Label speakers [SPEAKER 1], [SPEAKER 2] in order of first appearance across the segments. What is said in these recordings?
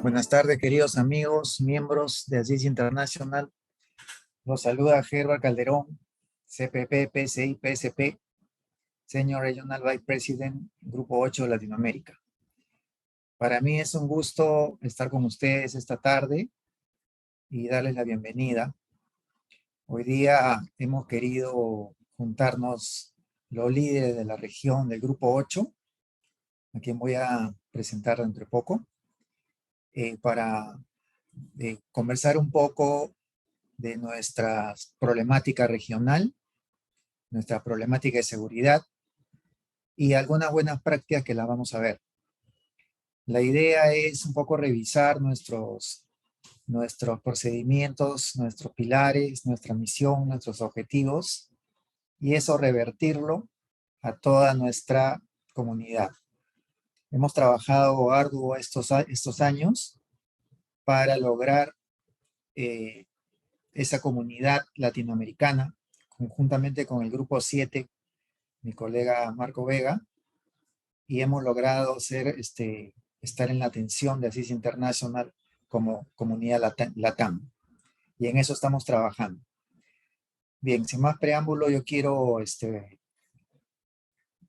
[SPEAKER 1] Buenas tardes, queridos amigos, miembros de Asís International. Los saluda Gerber Calderón, CPP, PSI, PSP, Senior Regional Vice President, Grupo 8 de Latinoamérica. Para mí es un gusto estar con ustedes esta tarde y darles la bienvenida. Hoy día hemos querido juntarnos los líderes de la región del Grupo 8, a quien voy a presentar dentro de poco, para conversar un poco de nuestra problemática regional, nuestra problemática de seguridad y algunas buenas prácticas que las vamos a ver. La idea es un poco revisar nuestros procedimientos, nuestros pilares, nuestra misión, nuestros objetivos y eso revertirlo a toda nuestra comunidad. Hemos trabajado arduo estos años para lograr esa comunidad latinoamericana, conjuntamente con el Grupo 7, mi colega Marco Vega, y hemos logrado estar en la atención de Asís International como comunidad LATAM. Y en eso estamos trabajando. Bien, sin más preámbulo, yo quiero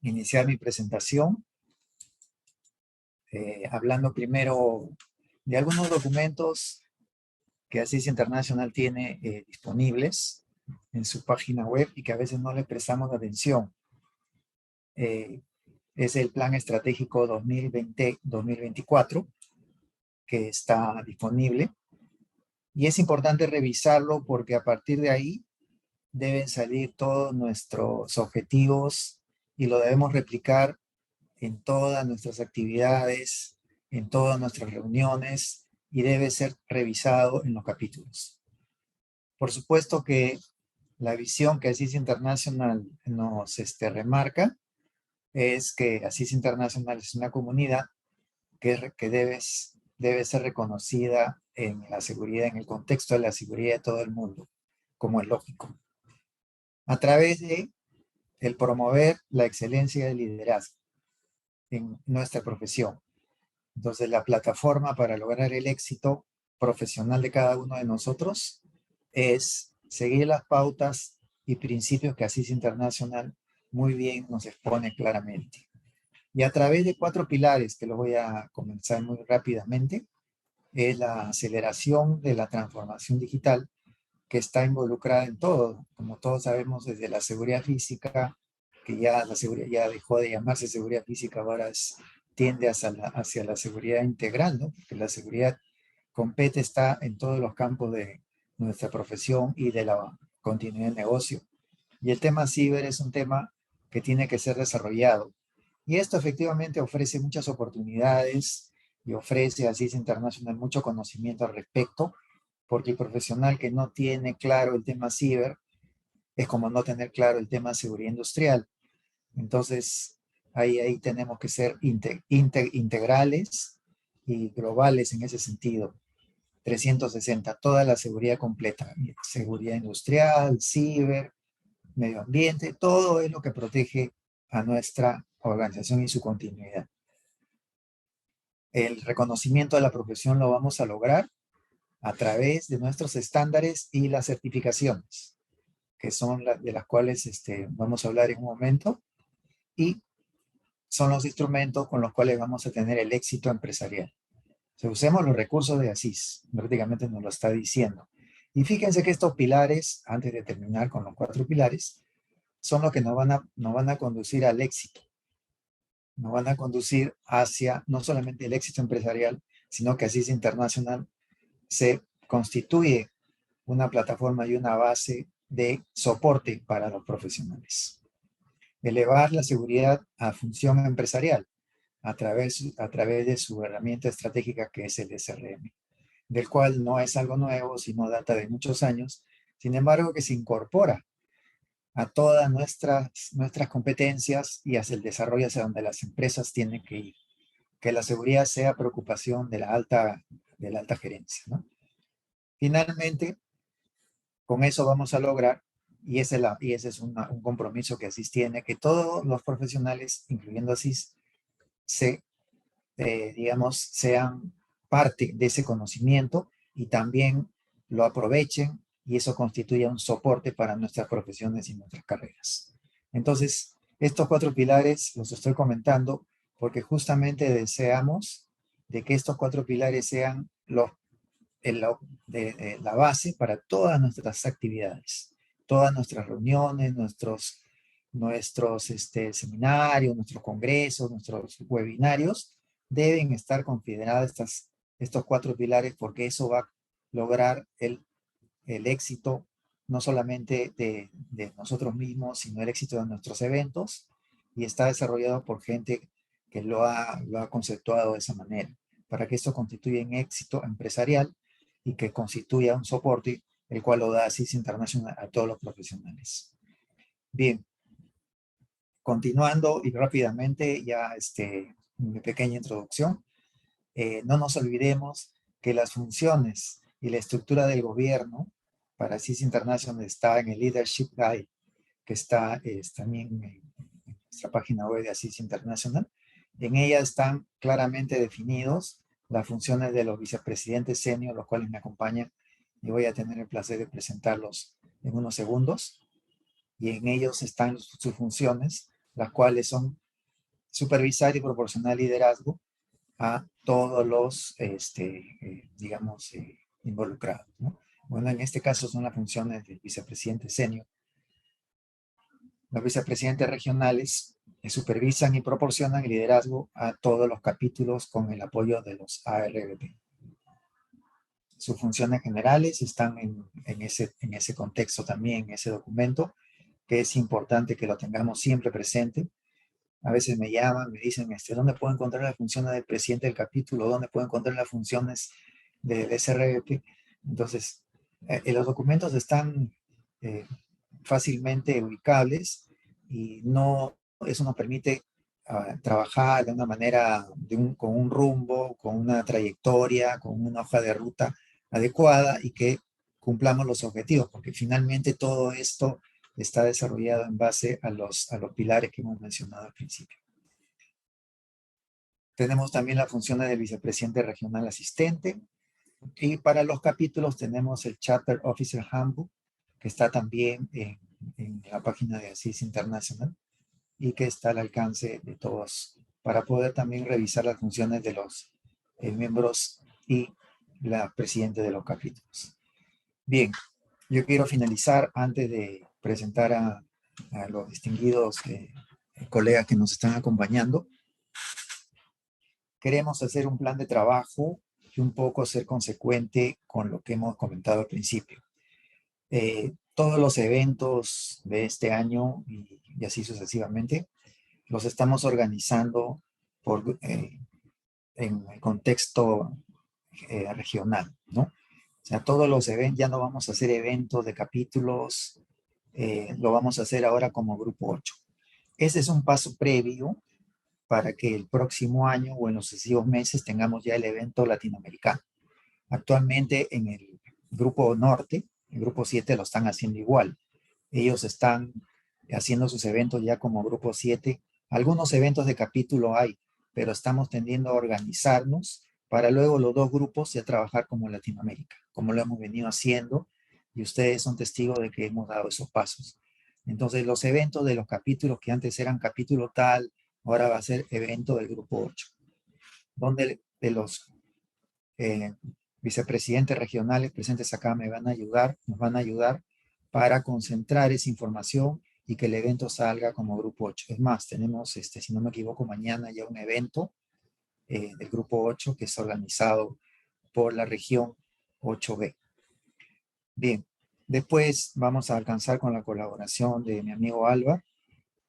[SPEAKER 1] iniciar mi presentación hablando primero de algunos documentos que Asís International tiene disponibles en su página web y que a veces no le prestamos atención. Es el Plan Estratégico 2020-2024 que está disponible. Y es importante revisarlo porque a partir de ahí deben salir todos nuestros objetivos y lo debemos replicar en todas nuestras actividades, en todas nuestras reuniones y debe ser revisado en los capítulos. Por supuesto que la visión que Asís International nos remarca es que Asís International es una comunidad que debe ser reconocida en la seguridad, en el contexto de la seguridad de todo el mundo, como es lógico, a través de el promover la excelencia del liderazgo en nuestra profesión. Entonces, la plataforma para lograr el éxito profesional de cada uno de nosotros es seguir las pautas y principios que Asís International muy bien nos expone claramente. Y a través de 4 pilares que los voy a comenzar muy rápidamente, es la aceleración de la transformación digital que está involucrada en todo, como todos sabemos, desde la seguridad física, que ya la seguridad ya dejó de llamarse seguridad física, ahora tiende hacia la seguridad integral, ¿no? Porque la seguridad compete, está en todos los campos de nuestra profesión y de la continuidad del negocio. Y el tema ciber es un tema que tiene que ser desarrollado. Y esto efectivamente ofrece muchas oportunidades y ofrece a CIS International mucho conocimiento al respecto, porque el profesional que no tiene claro el tema ciber es como no tener claro el tema seguridad industrial. Entonces, ahí tenemos que ser integrales y globales en ese sentido. 360, toda la seguridad completa, seguridad industrial, ciber, medio ambiente, todo es lo que protege a nuestra organización y su continuidad. El reconocimiento de la profesión lo vamos a lograr a través de nuestros estándares y las certificaciones, que son de las cuales vamos a hablar en un momento, y son los instrumentos con los cuales vamos a tener el éxito empresarial. Si usemos los recursos de Asís, prácticamente nos lo está diciendo. Y fíjense que estos pilares, antes de terminar con los 4 pilares, son los que nos van a conducir al éxito. Nos van a conducir hacia no solamente el éxito empresarial, sino que Asís International se constituye una plataforma y una base de soporte para los profesionales. Elevar la seguridad a función empresarial a través de su herramienta estratégica que es el SRM, del cual no es algo nuevo, sino data de muchos años, sin embargo que se incorpora a todas nuestras competencias y hacia el desarrollo hacia donde las empresas tienen que ir. Que la seguridad sea preocupación de la alta gerencia, ¿no? Finalmente, con eso vamos a lograr, y ese es un compromiso que Asís tiene, que todos los profesionales, incluyendo Asís, digamos, sean parte de ese conocimiento y también lo aprovechen y eso constituye un soporte para nuestras profesiones y nuestras carreras. Entonces, estos 4 pilares los estoy comentando porque justamente deseamos de que estos 4 pilares sean la base para todas nuestras actividades, todas nuestras reuniones, nuestros seminarios, nuestros congresos, nuestros webinarios, deben estar considerados estos 4 pilares porque eso va a lograr el éxito no solamente de nosotros mismos, sino el éxito de nuestros eventos y está desarrollado por gente que lo ha conceptuado de esa manera, para que esto constituya un éxito empresarial y que constituya un soporte, el cual lo da CIS International a todos los profesionales. Bien, continuando y rápidamente ya mi pequeña introducción, no nos olvidemos que las funciones y la estructura del gobierno para CIS International está en el Leadership Guide, que está también en nuestra página web de CIS International. En ella están claramente definidos las funciones de los vicepresidentes senior, los cuales me acompañan y voy a tener el placer de presentarlos en unos segundos. Y en ellos están sus funciones, las cuales son supervisar y proporcionar liderazgo a todos los, digamos, involucrados, ¿no? Bueno, en este caso son las funciones del vicepresidente senior. Los vicepresidentes regionales supervisan y proporcionan el liderazgo a todos los capítulos con el apoyo de los ARVP. Sus funciones generales están en ese contexto también, en ese documento, que es importante que lo tengamos siempre presente. A veces me llaman, me dicen, ¿dónde puedo encontrar las funciones del presidente del capítulo? ¿Dónde puedo encontrar las funciones del SRVP? Entonces, los documentos están fácilmente ubicables y eso nos permite trabajar de una manera, con un rumbo, con una trayectoria, con una hoja de ruta adecuada y que cumplamos los objetivos, porque finalmente todo esto está desarrollado en base a los pilares que hemos mencionado al principio. Tenemos también las funciones del vicepresidente regional asistente y para los capítulos tenemos el Chapter Officer Handbook, que está también en la página de CIS International y que está al alcance de todos para poder también revisar las funciones de los miembros y la presidenta de los capítulos. Bien, yo quiero finalizar antes de presentar a los distinguidos colegas que nos están acompañando. Queremos hacer un plan de trabajo y un poco ser consecuente con lo que hemos comentado al principio. Todos los eventos de este año y así sucesivamente los estamos organizando en el contexto regional, ¿no? O sea, todos los eventos, ya no vamos a hacer eventos de capítulos, lo vamos a hacer ahora como grupo 8. Ese es un paso previo para que el próximo año o en los sucesivos meses tengamos ya el evento latinoamericano. Actualmente en el grupo norte, el grupo 7 lo están haciendo igual. Ellos están haciendo sus eventos ya como grupo 7. Algunos eventos de capítulo hay, pero estamos tendiendo a organizarnos para luego los dos grupos ya trabajar como Latinoamérica, como lo hemos venido haciendo, y ustedes son testigos de que hemos dado esos pasos. Entonces, los eventos de los capítulos que antes eran capítulo tal, ahora va a ser evento del grupo 8, donde de los vicepresidentes regionales presentes acá nos van a ayudar para concentrar esa información y que el evento salga como grupo 8. Es más, tenemos, si no me equivoco, mañana ya un evento del grupo 8 que es organizado por la región 8B. Bien, después vamos a alcanzar con la colaboración de mi amigo Alba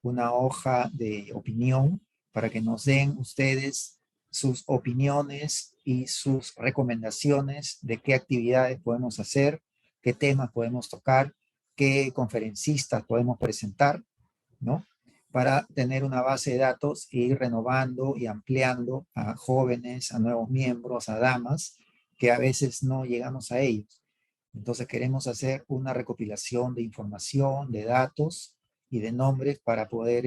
[SPEAKER 1] una hoja de opinión para que nos den ustedes sus opiniones y sus recomendaciones de qué actividades podemos hacer, qué temas podemos tocar, qué conferencistas podemos presentar, ¿no? Para tener una base de datos e ir renovando y ampliando a jóvenes, a nuevos miembros, a damas, que a veces no llegamos a ellos. Entonces queremos hacer una recopilación de información, de datos y de nombres para poder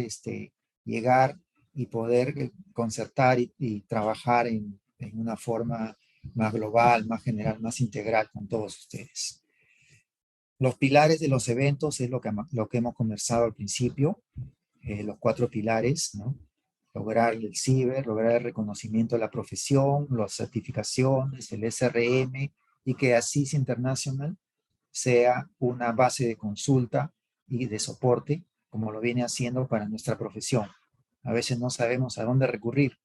[SPEAKER 1] llegar y poder concertar y trabajar en una forma más global, más general, más integral con todos ustedes. Los pilares de los eventos es lo que hemos conversado al principio, los 4 pilares, ¿no? Lograr el CIBER, lograr el reconocimiento de la profesión, las certificaciones, el SRM, y que ASIS International sea una base de consulta y de soporte, como lo viene haciendo para nuestra profesión. A veces no sabemos a dónde recurrir,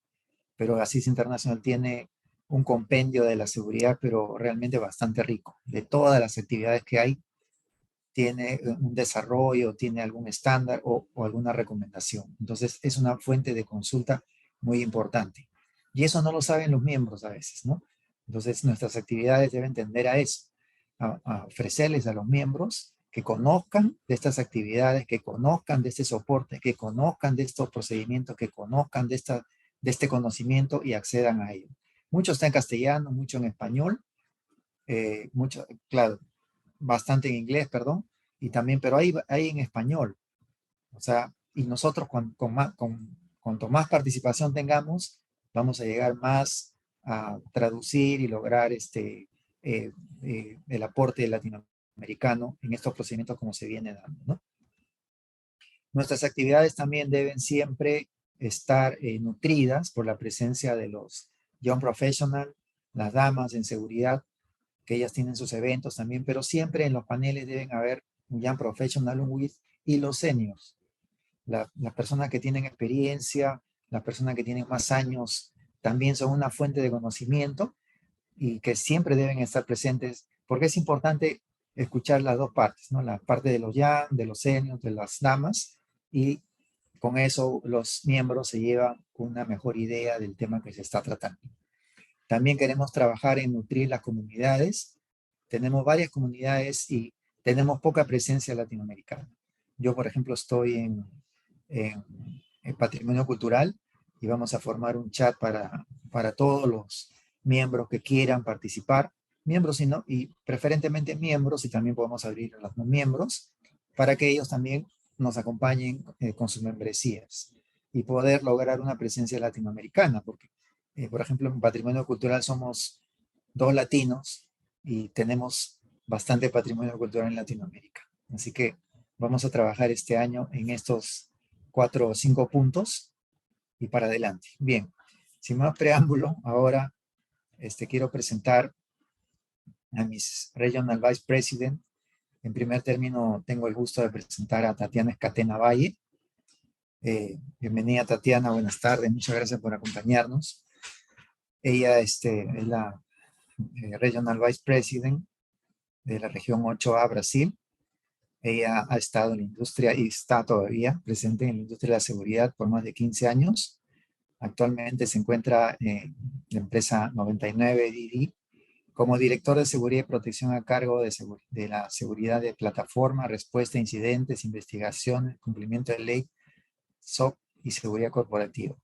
[SPEAKER 1] pero ASIS International tiene un compendio de la seguridad, pero realmente bastante rico. De todas las actividades que hay, tiene un desarrollo, tiene algún estándar o alguna recomendación. Entonces, es una fuente de consulta muy importante. Y eso no lo saben los miembros a veces, ¿no? Entonces, nuestras actividades deben tender a eso, a ofrecerles a los miembros que conozcan de estas actividades, que conozcan de este soporte, que conozcan de estos procedimientos, que conozcan de este conocimiento y accedan a ello. Mucho está en castellano, mucho en español, mucho, claro, bastante en inglés, perdón, y también, pero hay en español. O sea, y nosotros cuanto más participación tengamos, vamos a llegar más a traducir y lograr el aporte latinoamericano en estos procedimientos como se viene dando, ¿no? Nuestras actividades también deben siempre estar nutridas por la presencia de los young professionals, las damas en seguridad, que ellas tienen sus eventos también, pero siempre en los paneles deben haber un young professional, un WIS y los seniors. Las personas que tienen experiencia, las personas que tienen más años, también son una fuente de conocimiento y que siempre deben estar presentes, porque es importante escuchar las dos partes, ¿no? La parte de los young, de los seniors, de las damas, y con eso los miembros se llevan una mejor idea del tema que se está tratando. También queremos trabajar en nutrir las comunidades. Tenemos varias comunidades y tenemos poca presencia latinoamericana. Yo, por ejemplo, estoy en Patrimonio Cultural y vamos a formar un chat para todos los miembros que quieran participar, miembros y preferentemente miembros, y también podemos abrir a los no miembros, para que ellos también nos acompañen con sus membresías y poder lograr una presencia latinoamericana, porque por ejemplo, en Patrimonio Cultural somos 2 latinos y tenemos bastante patrimonio cultural en Latinoamérica. Así que vamos a trabajar este año en estos 4 o 5 puntos y para adelante. Bien, sin más preámbulo, ahora quiero presentar a mis Regional Vice President. En primer término, tengo el gusto de presentar a Tatiana Escatena Valle. Bienvenida, Tatiana, buenas tardes, muchas gracias por acompañarnos. Ella es la Regional Vice President de la región 8A Brasil. Ella ha estado en la industria y está todavía presente en la industria de la seguridad por más de 15 años. Actualmente se encuentra en la empresa 99DD como director de seguridad y protección a cargo de la seguridad de plataforma, respuesta a incidentes, investigaciones, cumplimiento de ley, SOC y seguridad corporativa.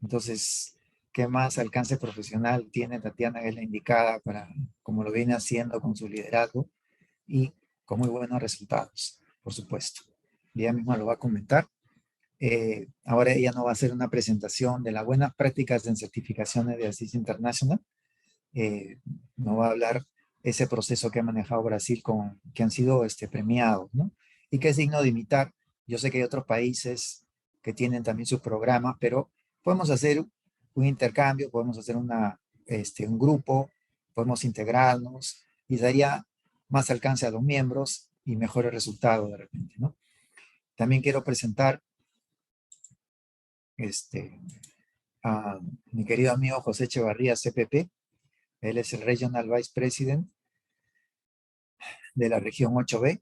[SPEAKER 1] Entonces, ¿qué más alcance profesional tiene Tatiana? Es la indicada para, como lo viene haciendo con su liderazgo y con muy buenos resultados, por supuesto. Ella misma lo va a comentar. Ahora ella nos va a hacer una presentación de las buenas prácticas en certificaciones de ASIS International. Nos va a hablar ese proceso que ha manejado Brasil que han sido premiados, ¿no? Y que es digno de imitar. Yo sé que hay otros países que tienen también sus programas, pero podemos hacer un intercambio, podemos hacer un grupo, podemos integrarnos y daría más alcance a los miembros y mejores resultados de repente, ¿no? También quiero presentar a mi querido amigo José Echevarría, CPP. Él es el Regional Vice President de la región 8B,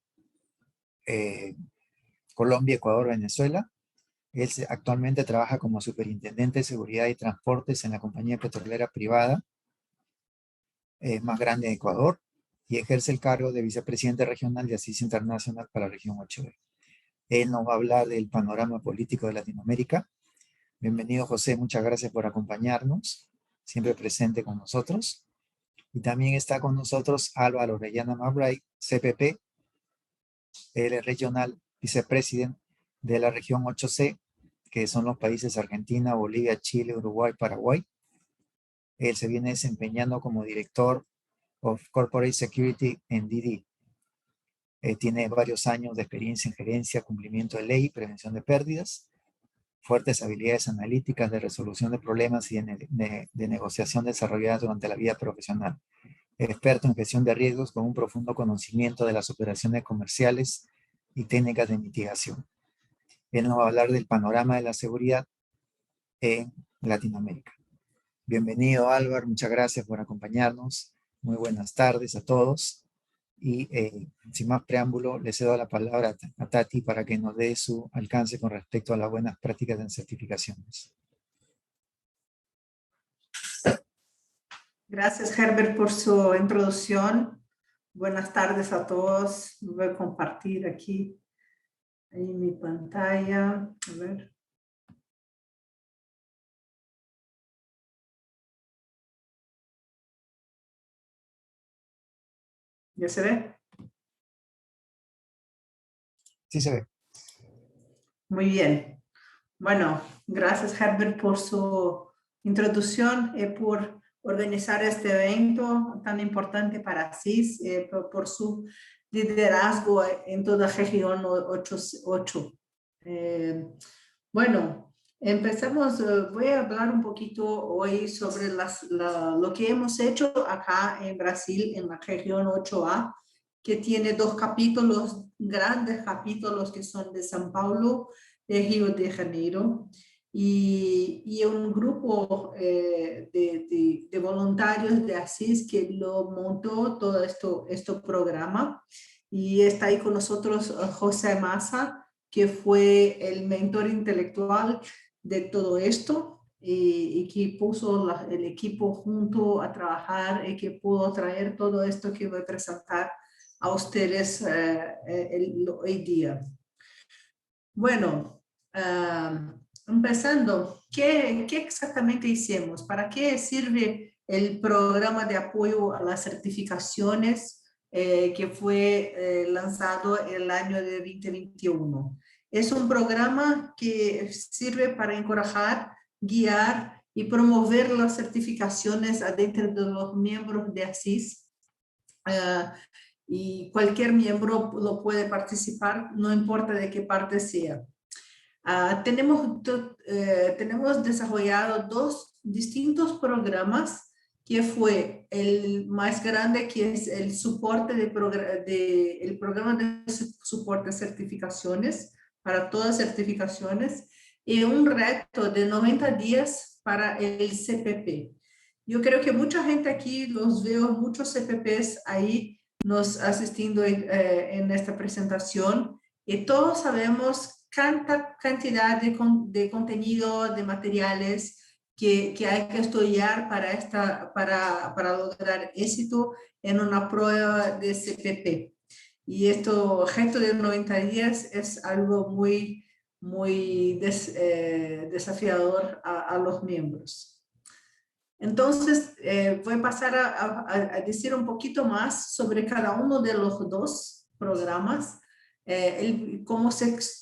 [SPEAKER 1] Colombia, Ecuador, Venezuela. Él actualmente trabaja como superintendente de seguridad y transportes en la compañía petrolera privada más grande de Ecuador y ejerce el cargo de vicepresidente regional de ASIS International para la región 8B. Él nos va a hablar del panorama político de Latinoamérica. Bienvenido, José, muchas gracias por acompañarnos, siempre presente con nosotros. Y también está con nosotros Álvaro Orellana Mabray, CPP, él es regional vicepresidente de la región 8C, que son los países Argentina, Bolivia, Chile, Uruguay, Paraguay. Él se viene desempeñando como director of Corporate Security en Didi. Tiene varios años de experiencia en gerencia, cumplimiento de ley, prevención de pérdidas, fuertes habilidades analíticas de resolución de problemas y de negociación desarrolladas durante la vida profesional. Experto en gestión de riesgos con un profundo conocimiento de las operaciones comerciales y técnicas de mitigación. Él nos va a hablar del panorama de la seguridad en Latinoamérica. Bienvenido, Álvaro, muchas gracias por acompañarnos. Muy buenas tardes a todos. Y sin más preámbulo, le cedo la palabra a Tati para que nos dé su alcance con respecto a las buenas prácticas en certificaciones.
[SPEAKER 2] Gracias, Herbert, por su introducción. Buenas tardes a todos. Voy a compartir aquí en mi pantalla. A ver. ¿Ya se ve?
[SPEAKER 1] Sí se ve.
[SPEAKER 2] Muy bien. Bueno, gracias, Herbert, por su introducción y por organizar este evento tan importante para CIS, por su liderazgo en toda región 8. Bueno, empezamos. Voy a hablar un poquito hoy sobre lo que hemos hecho acá en Brasil, en la región 8A, que tiene 2 capítulos, grandes capítulos que son de São Paulo, de Río de Janeiro, y un grupo de voluntarios de ASIS que lo montó todo este programa. Y está ahí con nosotros José Massa, que fue el mentor intelectual de todo esto y que puso el equipo junto a trabajar y que pudo traer todo esto que voy a presentar a ustedes hoy día. Bueno, empezando, ¿qué exactamente hicimos? ¿Para qué sirve el programa de apoyo a las certificaciones que fue lanzado el año de 2021? Es un programa que sirve para encorajar, guiar y promover las certificaciones adentro de los miembros de ASIS. Y cualquier miembro lo puede participar, no importa de qué parte sea. Tenemos desarrollado 2 distintos programas, que fue el más grande, que es el soporte el programa de soporte de certificaciones, para todas certificaciones, y un reto de 90 días para el CPP. Yo creo que mucha gente aquí, los veo, muchos CPPs ahí nos asistiendo en esta presentación, y todos sabemos cuánta cantidad de contenido, de materiales que hay que estudiar para lograr éxito en una prueba de CPP. Y esto, reto de 90 días, es algo muy desafiador a los miembros. Entonces, voy a pasar a decir un poquito más sobre cada uno de los 2 programas, cómo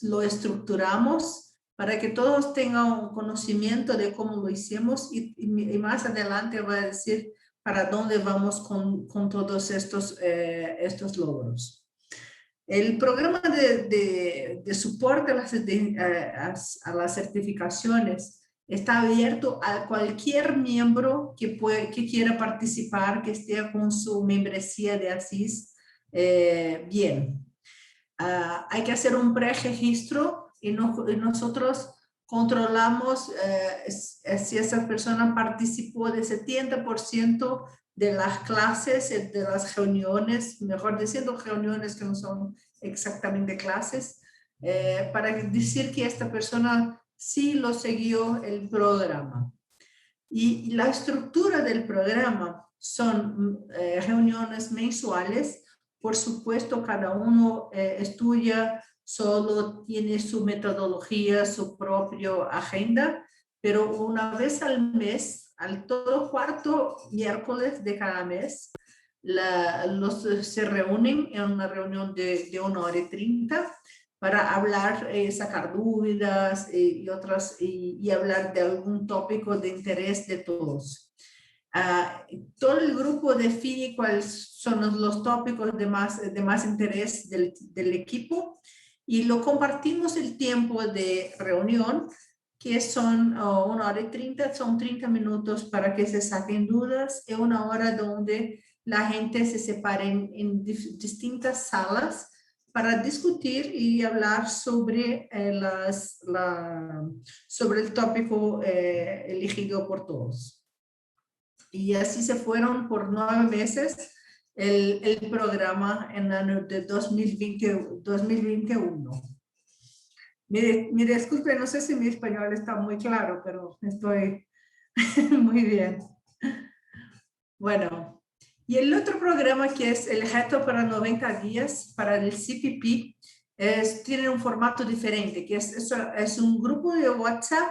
[SPEAKER 2] lo estructuramos, para que todos tengan un conocimiento de cómo lo hicimos, y más adelante voy a decir para dónde vamos con todos estos logros. El programa de soporte a las certificaciones está abierto a cualquier miembro que quiera participar, que esté con su membresía de ASIS bien. Hay que hacer un preregistro y nosotros controlamos si esa persona participó de 70% de las clases, de las reuniones, mejor diciendo reuniones que no son exactamente clases, para decir que esta persona sí lo siguió el programa. Y la estructura del programa son reuniones mensuales. Por supuesto, cada uno estudia, solo tiene su metodología, su propia agenda, pero una vez al mes, al todo 4 miércoles de cada mes, se reúnen en una reunión de 1h30 para hablar, sacar dudas y hablar de algún tópico de interés de todos. Todo el grupo define cuáles son los tópicos de más interés del equipo y lo compartimos el tiempo de reunión, que son 1 hora y 30, son 30 minutos para que se saquen dudas, y 1 hora donde la gente se separa en distintas salas para discutir y hablar sobre, sobre el tópico elegido por todos. Y así se fueron por 9 meses el programa en el año de 2021. Me disculpe, no sé si mi español está muy claro, pero estoy muy bien. Bueno, y el otro programa que es el reto para 90 días para el CPP, tiene un formato diferente, que es un grupo de WhatsApp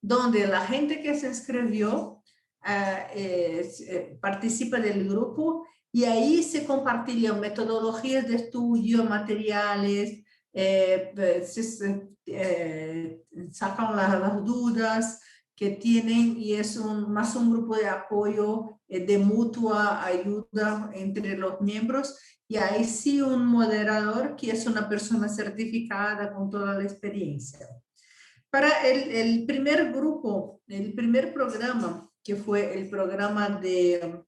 [SPEAKER 2] donde la gente que se inscribió participa del grupo y ahí se compartillan metodologías de estudio, materiales, sacan las dudas que tienen y es más un grupo de apoyo, de mutua ayuda entre los miembros, y hay sí un moderador que es una persona certificada con toda la experiencia. Para el primer grupo, el primer programa, que fue el programa de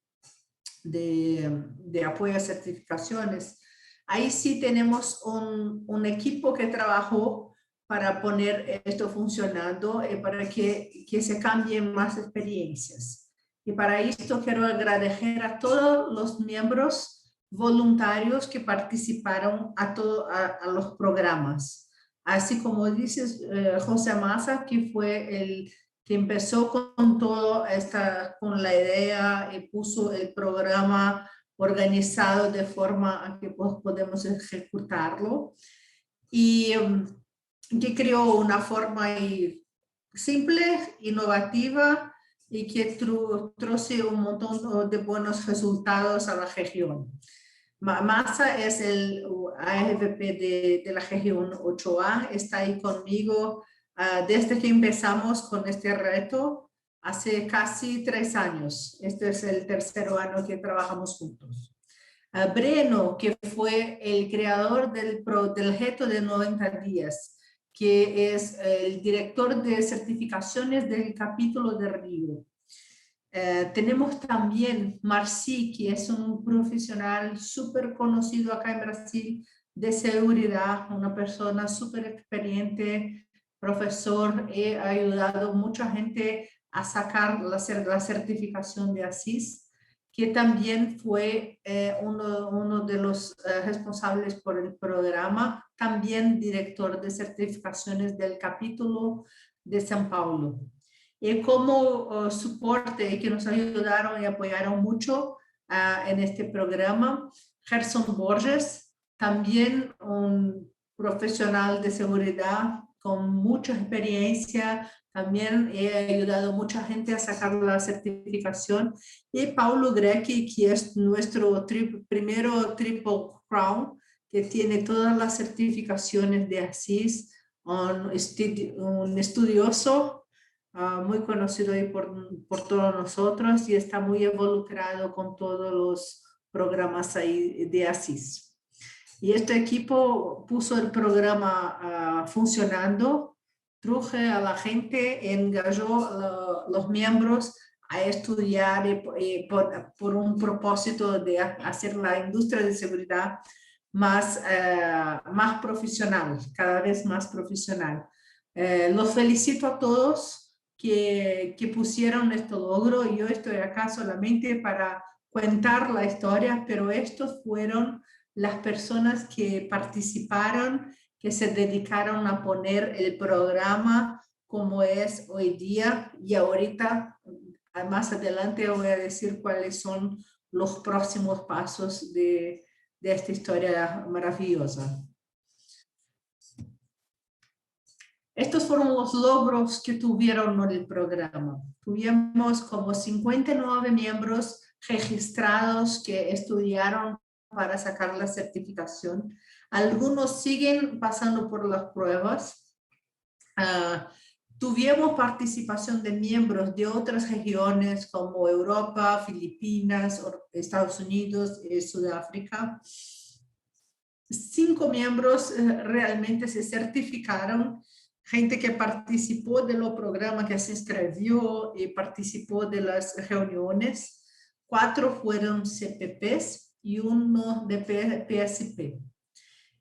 [SPEAKER 2] apoyo a certificaciones, ahí sí tenemos un equipo que trabajó para poner esto funcionando, para que se cambien más experiencias. Y para esto quiero agradecer a todos los miembros voluntarios que participaron a los programas. Así como dices, José Massa, que fue el que empezó con todo con la idea y puso el programa organizado de forma a que podemos ejecutarlo, y que creó una forma simple, innovativa, y que trajo un montón de buenos resultados a la región. Massa es el AFVP de la región 8A, está ahí conmigo desde que empezamos con este reto, hace casi 3 años. Este es el tercer año que trabajamos juntos. Breno, que fue el creador del reto de 90 días, que es el director de certificaciones del capítulo de Río. Tenemos también Marci, que es un profesional súper conocido acá en Brasil de seguridad, una persona súper experiente, profesor, ha ayudado a mucha gente a sacar la certificación de ASIS, que también fue uno de los responsables por el programa, también director de certificaciones del capítulo de São Paulo. Y como soporte que nos ayudaron y apoyaron mucho en este programa, Gerson Borges, también un profesional de seguridad con mucha experiencia, también he ayudado a mucha gente a sacar la certificación, y Paulo Grecki, que es nuestro primero Triple Crown, que tiene todas las certificaciones de ASIS, un estudioso, muy conocido ahí por todos nosotros, y está muy involucrado con todos los programas ahí de ASIS. Y este equipo puso el programa funcionando, truje a la gente, engajó a los miembros a estudiar por un propósito de hacer la industria de seguridad más profesional, cada vez más profesional. Los felicito a todos que pusieron este logro. Yo estoy acá solamente para contar la historia, pero estos fueron las personas que participaron, que se dedicaron a poner el programa como es hoy día, y ahorita más adelante voy a decir cuáles son los próximos pasos de esta historia maravillosa. Estos fueron los logros que tuvieron en el programa. Tuvimos como 59 miembros registrados que estudiaron para sacar la certificación. Algunos siguen pasando por las pruebas. Tuvimos participación de miembros de otras regiones como Europa, Filipinas, Estados Unidos y Sudáfrica. 5 miembros realmente se certificaron, gente que participó de los programas, que se inscribió y participó de las reuniones. 4 fueron CPPs y 1 de PSP.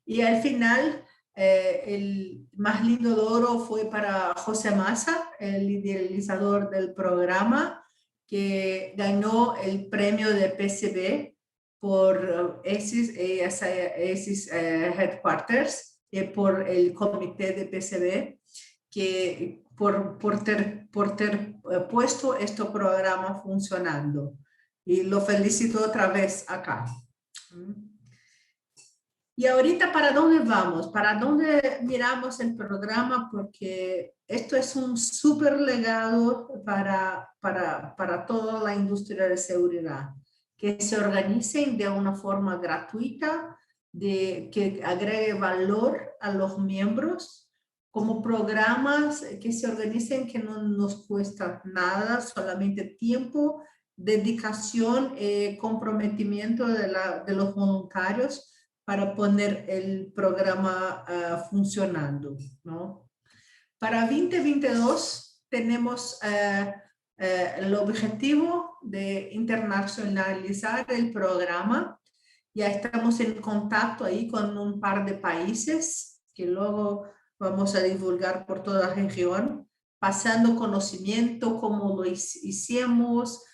[SPEAKER 2] Y al final, el más lindo de oro fue para José Massa, el idealizador del programa, que ganó el premio de PCB por ACES Headquarters, por el comité de PCB, que por ter puesto este programa funcionando. Y lo felicito otra vez acá. Y ahorita, ¿para dónde vamos? ¿Para dónde miramos el programa? Porque esto es un súper legado para toda la industria de seguridad. Que se organicen de una forma gratuita, que agregue valor a los miembros, como programas que se organicen que no nos cuesta nada, solamente tiempo, dedicación, comprometimiento de los voluntarios, para poner el programa funcionando, ¿no? Para 2022 tenemos el objetivo de internacionalizar el programa. Ya estamos en contacto ahí con un par de países que luego vamos a divulgar por toda la región, pasando conocimiento, cómo lo hicimos,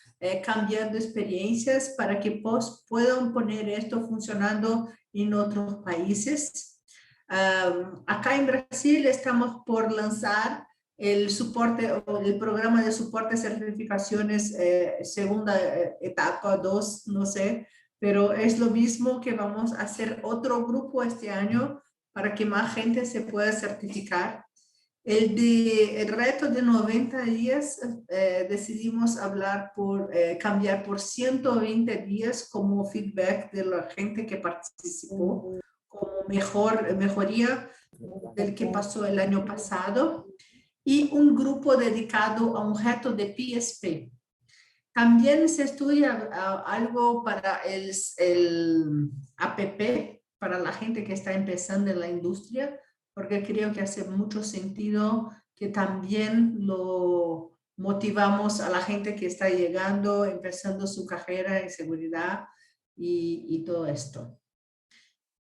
[SPEAKER 2] cambiando experiencias para que puedan poner esto funcionando en otros países. Acá en Brasil estamos por lanzar el soporte o el programa de soporte de certificaciones, segunda etapa, 2, no sé, pero es lo mismo, que vamos a hacer otro grupo este año para que más gente se pueda certificar. El reto de 90 días decidimos cambiar por 120 días como feedback de la gente que participó, como mejoría del que pasó el año pasado, y un grupo dedicado a un reto de PSP. También se estudia algo para el APP, para la gente que está empezando en la industria, porque creo que hace mucho sentido que también lo motivamos a la gente que está llegando, empezando su carrera en seguridad y todo esto.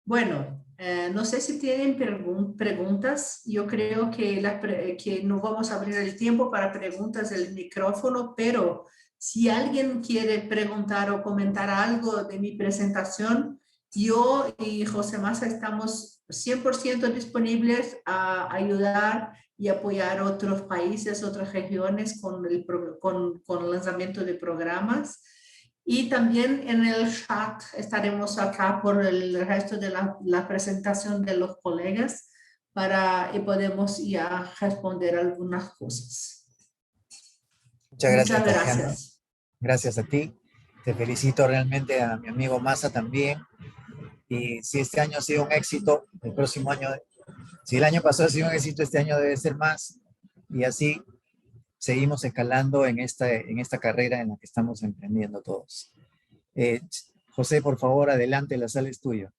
[SPEAKER 2] Bueno, no sé si tienen preguntas. Yo creo que no vamos a abrir el tiempo para preguntas del micrófono, pero si alguien quiere preguntar o comentar algo de mi presentación, yo y José Massa estamos 100% disponibles a ayudar y apoyar a otros países, otras regiones con el lanzamiento de programas. Y también en el chat estaremos acá por el resto de la presentación de los colegas y podemos ya responder algunas cosas.
[SPEAKER 1] Muchas gracias,
[SPEAKER 2] Muchas
[SPEAKER 1] Tatiana.
[SPEAKER 2] gracias.
[SPEAKER 1] Gracias a ti. Te felicito realmente, a mi amigo Massa también. Y si este año ha sido un éxito, el próximo año, si el año pasado ha sido un éxito, este año debe ser más. Y así seguimos escalando en esta carrera en la que estamos emprendiendo todos. José, por favor, adelante, la sala es tuya.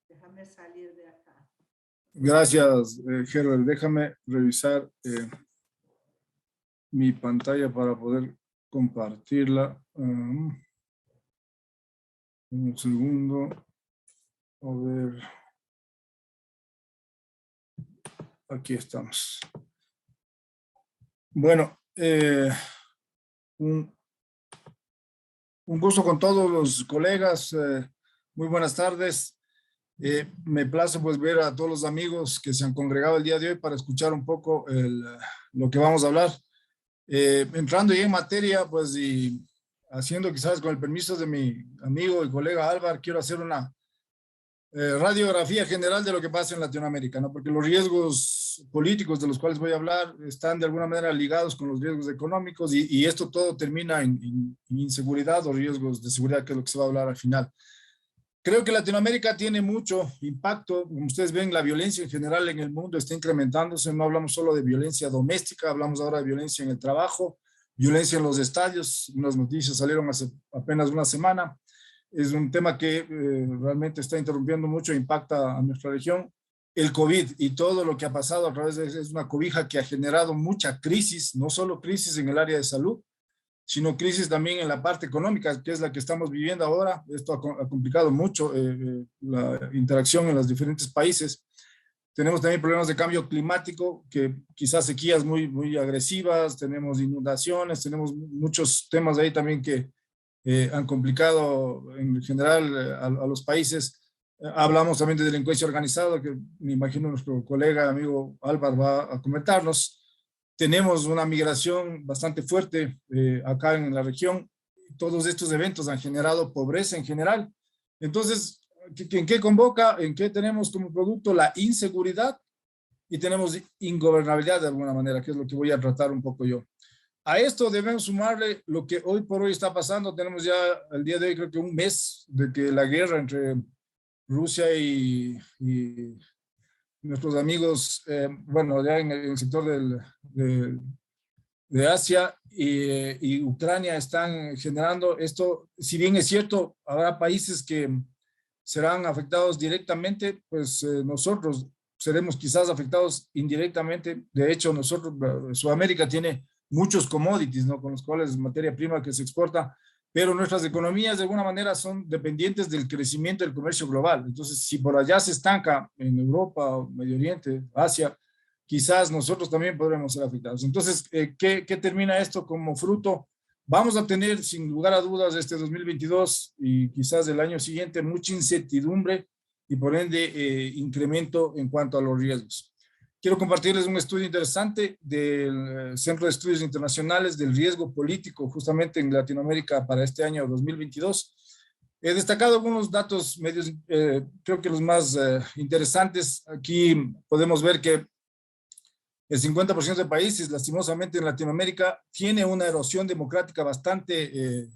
[SPEAKER 2] Déjame salir de acá.
[SPEAKER 3] Gracias, Herbert. Déjame revisar mi pantalla para poder compartirla. Un segundo. A ver. Aquí estamos. Bueno, un gusto con todos los colegas. Muy buenas tardes. Me place pues ver a todos los amigos que se han congregado el día de hoy para escuchar un poco lo que vamos a hablar. Entrando ya en materia, pues, y haciendo quizás con el permiso de mi amigo y colega Álvaro, quiero hacer una radiografía general de lo que pasa en Latinoamérica, ¿no? Porque los riesgos políticos de los cuales voy a hablar están de alguna manera ligados con los riesgos económicos y esto todo termina en inseguridad o riesgos de seguridad, que es lo que se va a hablar al final. Creo que Latinoamérica tiene mucho impacto. Como ustedes ven, la violencia en general en el mundo está incrementándose. No hablamos solo de violencia doméstica, hablamos ahora de violencia en el trabajo, violencia en los estadios. Unas noticias salieron hace apenas una semana. Es un tema que realmente está interrumpiendo mucho e impacta a nuestra región. El COVID y todo lo que ha pasado a través de es una cobija que ha generado mucha crisis, no solo crisis en el área de salud, sino crisis también en la parte económica, que es la que estamos viviendo ahora. Esto ha complicado mucho la interacción en los diferentes países. Tenemos también problemas de cambio climático, que quizás sequías muy agresivas, tenemos inundaciones, tenemos muchos temas ahí también que han complicado en general a los países. Hablamos también de delincuencia organizada, que me imagino nuestro colega, amigo Álvaro va a comentarnos. Tenemos una migración bastante fuerte acá en la región. Todos estos eventos han generado pobreza en general. Entonces, ¿en qué convoca? ¿En qué tenemos como producto? La inseguridad y tenemos ingobernabilidad de alguna manera, que es lo que voy a tratar un poco yo. A esto debemos sumarle lo que hoy por hoy está pasando. Tenemos ya el día de hoy creo que un mes de que la guerra entre Rusia y nuestros amigos, bueno, ya en el sector de Asia y Ucrania están generando esto. Si bien es cierto, habrá países que serán afectados directamente, pues nosotros seremos quizás afectados indirectamente. De hecho, nosotros, Sudamérica tiene muchos commodities, ¿no? Con los cuales materia prima que se exporta, pero nuestras economías de alguna manera son dependientes del crecimiento del comercio global. Entonces, si por allá se estanca en Europa, Medio Oriente, Asia, quizás nosotros también podremos ser afectados. Entonces, ¿qué termina esto como fruto? Vamos a tener, sin lugar a dudas, este 2022 y quizás el año siguiente, mucha incertidumbre y por ende incremento en cuanto a los riesgos. Quiero compartirles un estudio interesante del Centro de Estudios Internacionales del Riesgo Político, justamente en Latinoamérica para este año 2022. He destacado algunos datos medios, creo que los más interesantes. Aquí podemos ver que el 50% de países, lastimosamente en Latinoamérica, tiene una erosión democrática bastante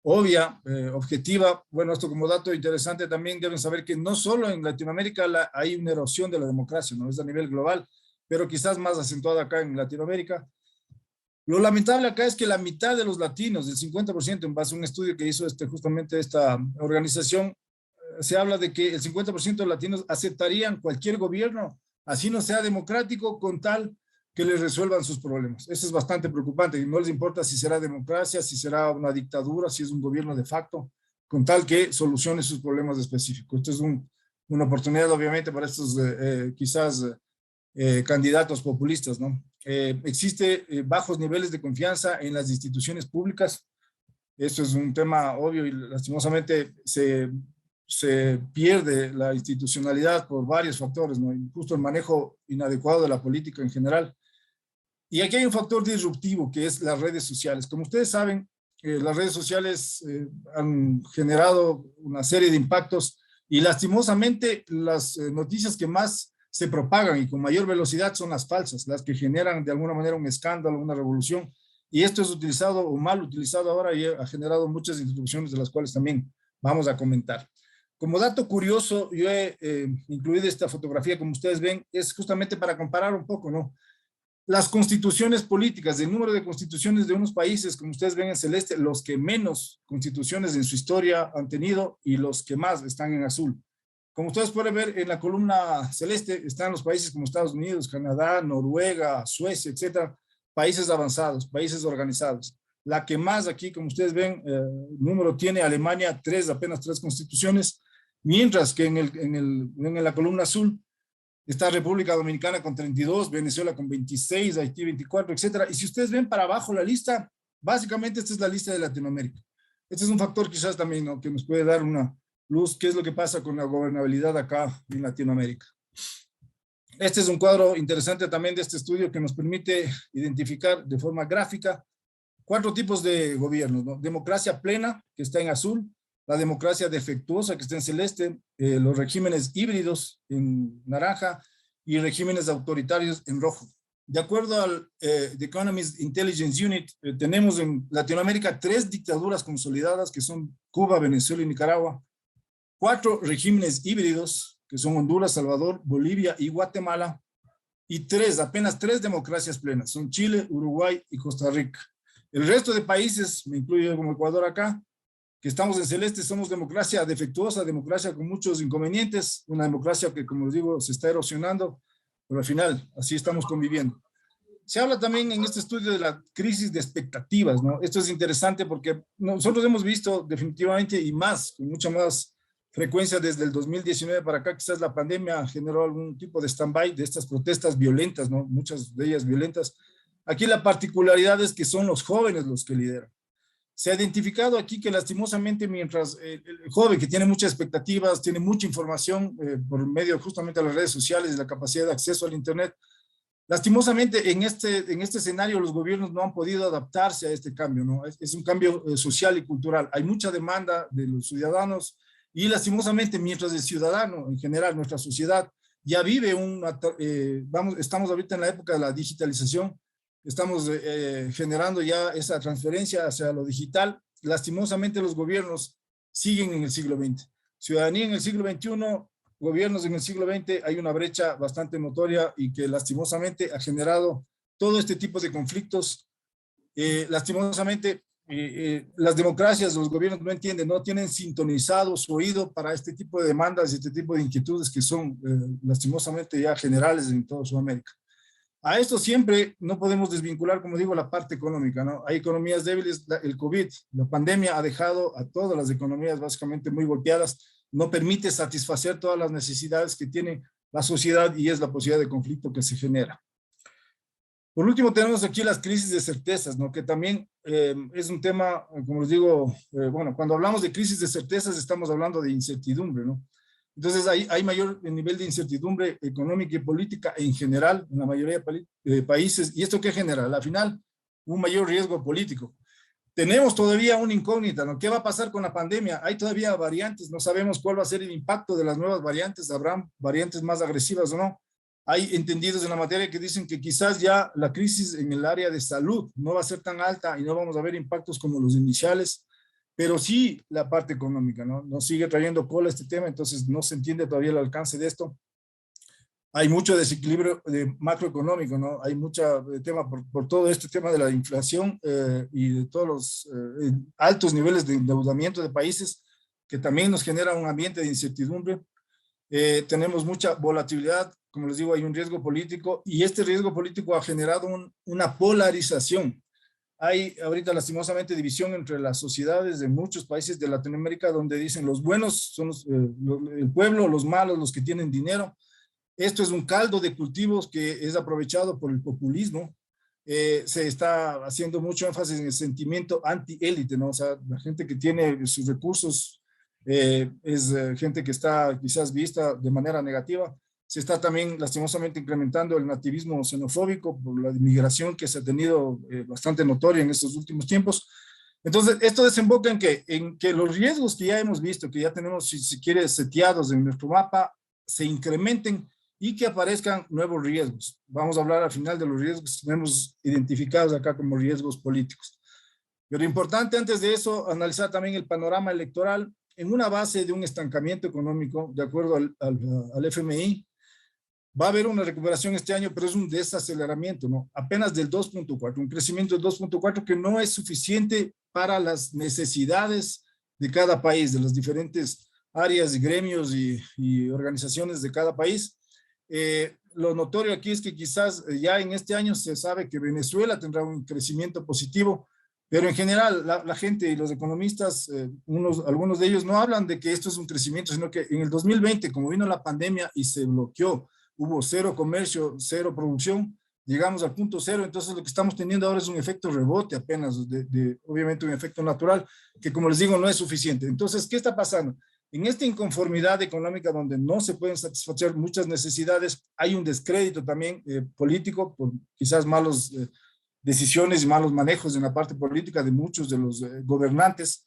[SPEAKER 3] obvia, objetiva. Bueno, esto como dato interesante también deben saber que no solo en Latinoamérica hay una erosión de la democracia, no es a nivel global, pero quizás más acentuada acá en Latinoamérica. Lo lamentable acá es que la mitad de los latinos, el 50%, en base a un estudio que hizo justamente esta organización, se habla de que el 50% de latinos aceptarían cualquier gobierno, así no sea democrático, con tal que les resuelvan sus problemas. Eso es bastante preocupante. No les importa si será democracia, si será una dictadura, si es un gobierno de facto, con tal que solucione sus problemas específicos. Esto es una oportunidad, obviamente, para estos quizás candidatos populistas, ¿no? Existe bajos niveles de confianza en las instituciones públicas. Eso es un tema obvio y lastimosamente se pierde la institucionalidad por varios factores, ¿no? Justo el manejo inadecuado de la política en general. Y aquí hay un factor disruptivo que es las redes sociales. Como ustedes saben, las redes sociales han generado una serie de impactos y lastimosamente las noticias que más se propagan y con mayor velocidad son las falsas, las que generan de alguna manera un escándalo, una revolución. Y esto es utilizado o mal utilizado ahora y ha generado muchas interrupciones de las cuales también vamos a comentar. Como dato curioso, yo he incluido esta fotografía, como ustedes ven, es justamente para comparar un poco, ¿no? Las constituciones políticas, el número de constituciones de unos países, como ustedes ven en celeste, los que menos constituciones en su historia han tenido y los que más están en azul. Como ustedes pueden ver en la columna celeste están los países como Estados Unidos, Canadá, Noruega, Suecia, etcétera, países avanzados, países organizados. La que más aquí, como ustedes ven, número tiene Alemania, apenas tres constituciones, mientras que en la columna azul está República Dominicana con 32, Venezuela con 26, Haití 24, etcétera. Y si ustedes ven para abajo la lista, básicamente esta es la lista de Latinoamérica. Este es un factor quizás también, ¿no?, que nos puede dar una luz, qué es lo que pasa con la gobernabilidad acá en Latinoamérica. Este es un cuadro interesante también de este estudio que nos permite identificar de forma gráfica 4 tipos de gobiernos, ¿no? Democracia plena, que está en azul, la democracia defectuosa, que está en celeste, los regímenes híbridos en naranja y regímenes autoritarios en rojo. De acuerdo al The Economist Intelligence Unit, tenemos en Latinoamérica 3 dictaduras consolidadas, que son Cuba, Venezuela y Nicaragua. 4 regímenes híbridos, que son Honduras, Salvador, Bolivia y Guatemala, y apenas 3 democracias plenas, son Chile, Uruguay y Costa Rica. El resto de países, me incluyo como Ecuador acá, que estamos en celeste, somos democracia defectuosa, democracia con muchos inconvenientes, una democracia que, como les digo, se está erosionando, pero al final así estamos conviviendo. Se habla también en este estudio de la crisis de expectativas, ¿no? Esto es interesante porque nosotros hemos visto definitivamente y más, con mucha más frecuencia desde el 2019 para acá, quizás la pandemia generó algún tipo de stand-by de estas protestas violentas, ¿no? Muchas de ellas violentas. Aquí la particularidad es que son los jóvenes los que lideran. Se ha identificado aquí que lastimosamente mientras el joven que tiene muchas expectativas, tiene mucha información por medio justamente de las redes sociales y la capacidad de acceso al internet, lastimosamente en este escenario los gobiernos no han podido adaptarse a este cambio, ¿no? Es un cambio social y cultural. Hay mucha demanda de los ciudadanos y lastimosamente mientras el ciudadano en general, nuestra sociedad, ya vive estamos ahorita en la época de la digitalización, estamos generando ya esa transferencia hacia lo digital. Lastimosamente los gobiernos siguen en el siglo XX. Ciudadanía en el siglo XXI, gobiernos en el siglo XX, hay una brecha bastante notoria y que lastimosamente ha generado todo este tipo de conflictos. Lastimosamente, las democracias, los gobiernos no entienden, no tienen sintonizado su oído para este tipo de demandas y este tipo de inquietudes que son lastimosamente ya generales en toda Sudamérica. A esto siempre no podemos desvincular, como digo, la parte económica, ¿no? Hay economías débiles, el COVID, la pandemia ha dejado a todas las economías básicamente muy golpeadas, no permite satisfacer todas las necesidades que tiene la sociedad y es la posibilidad de conflicto que se genera. Por último, tenemos aquí las crisis de certezas, ¿no? Que también es un tema, como les digo, bueno, cuando hablamos de crisis de certezas estamos hablando de incertidumbre, ¿no? Entonces hay mayor nivel de incertidumbre económica y política en general en la mayoría de países. ¿Y esto qué genera? Al final, un mayor riesgo político. Tenemos todavía una incógnita, ¿no? ¿Qué va a pasar con la pandemia? Hay todavía variantes, no sabemos cuál va a ser el impacto de las nuevas variantes, ¿habrán variantes más agresivas o no? Hay entendidos en la materia que dicen que quizás ya la crisis en el área de salud no va a ser tan alta y no vamos a ver impactos como los iniciales, pero sí la parte económica, ¿no? Nos sigue trayendo cola este tema, entonces no se entiende todavía el alcance de esto. Hay mucho desequilibrio macroeconómico, ¿no? Hay mucho tema por todo este tema de la inflación y de todos los altos niveles de endeudamiento de países que también nos genera un ambiente de incertidumbre. Tenemos mucha volatilidad, como les digo, hay un riesgo político y este riesgo político ha generado una polarización. Hay ahorita lastimosamente división entre las sociedades de muchos países de Latinoamérica donde dicen los buenos son el pueblo, los malos, los que tienen dinero. Esto es un caldo de cultivos que es aprovechado por el populismo. Se está haciendo mucho énfasis en el sentimiento anti-élite, ¿no? O sea, la gente que tiene sus recursos es gente que está quizás vista de manera negativa. Se está también lastimosamente incrementando el nativismo xenofóbico por la inmigración que se ha tenido bastante notoria en estos últimos tiempos. Entonces, esto desemboca en que los riesgos que ya hemos visto, que ya tenemos, si quiere, seteados en nuestro mapa, se incrementen y que aparezcan nuevos riesgos. Vamos a hablar al final de los riesgos que tenemos identificados acá como riesgos políticos. Pero importante antes de eso, analizar también el panorama electoral en una base de un estancamiento económico, de acuerdo al FMI. Va a haber una recuperación este año, pero es un desaceleramiento, ¿no? Apenas del 2.4, un crecimiento del 2.4 que no es suficiente para las necesidades de cada país, de las diferentes áreas y gremios y organizaciones de cada país. Lo notorio aquí es que quizás ya en este año se sabe que Venezuela tendrá un crecimiento positivo, pero en general la gente y los economistas, algunos de ellos no hablan de que esto es un crecimiento, sino que en el 2020, como vino la pandemia y se bloqueó, hubo cero comercio, cero producción, llegamos al punto cero, entonces lo que estamos teniendo ahora es un efecto rebote apenas, obviamente un efecto natural, que como les digo no es suficiente. Entonces, ¿qué está pasando? En esta inconformidad económica donde no se pueden satisfacer muchas necesidades, hay un descrédito también político por quizás malas decisiones y malos manejos en la parte política de muchos de los gobernantes.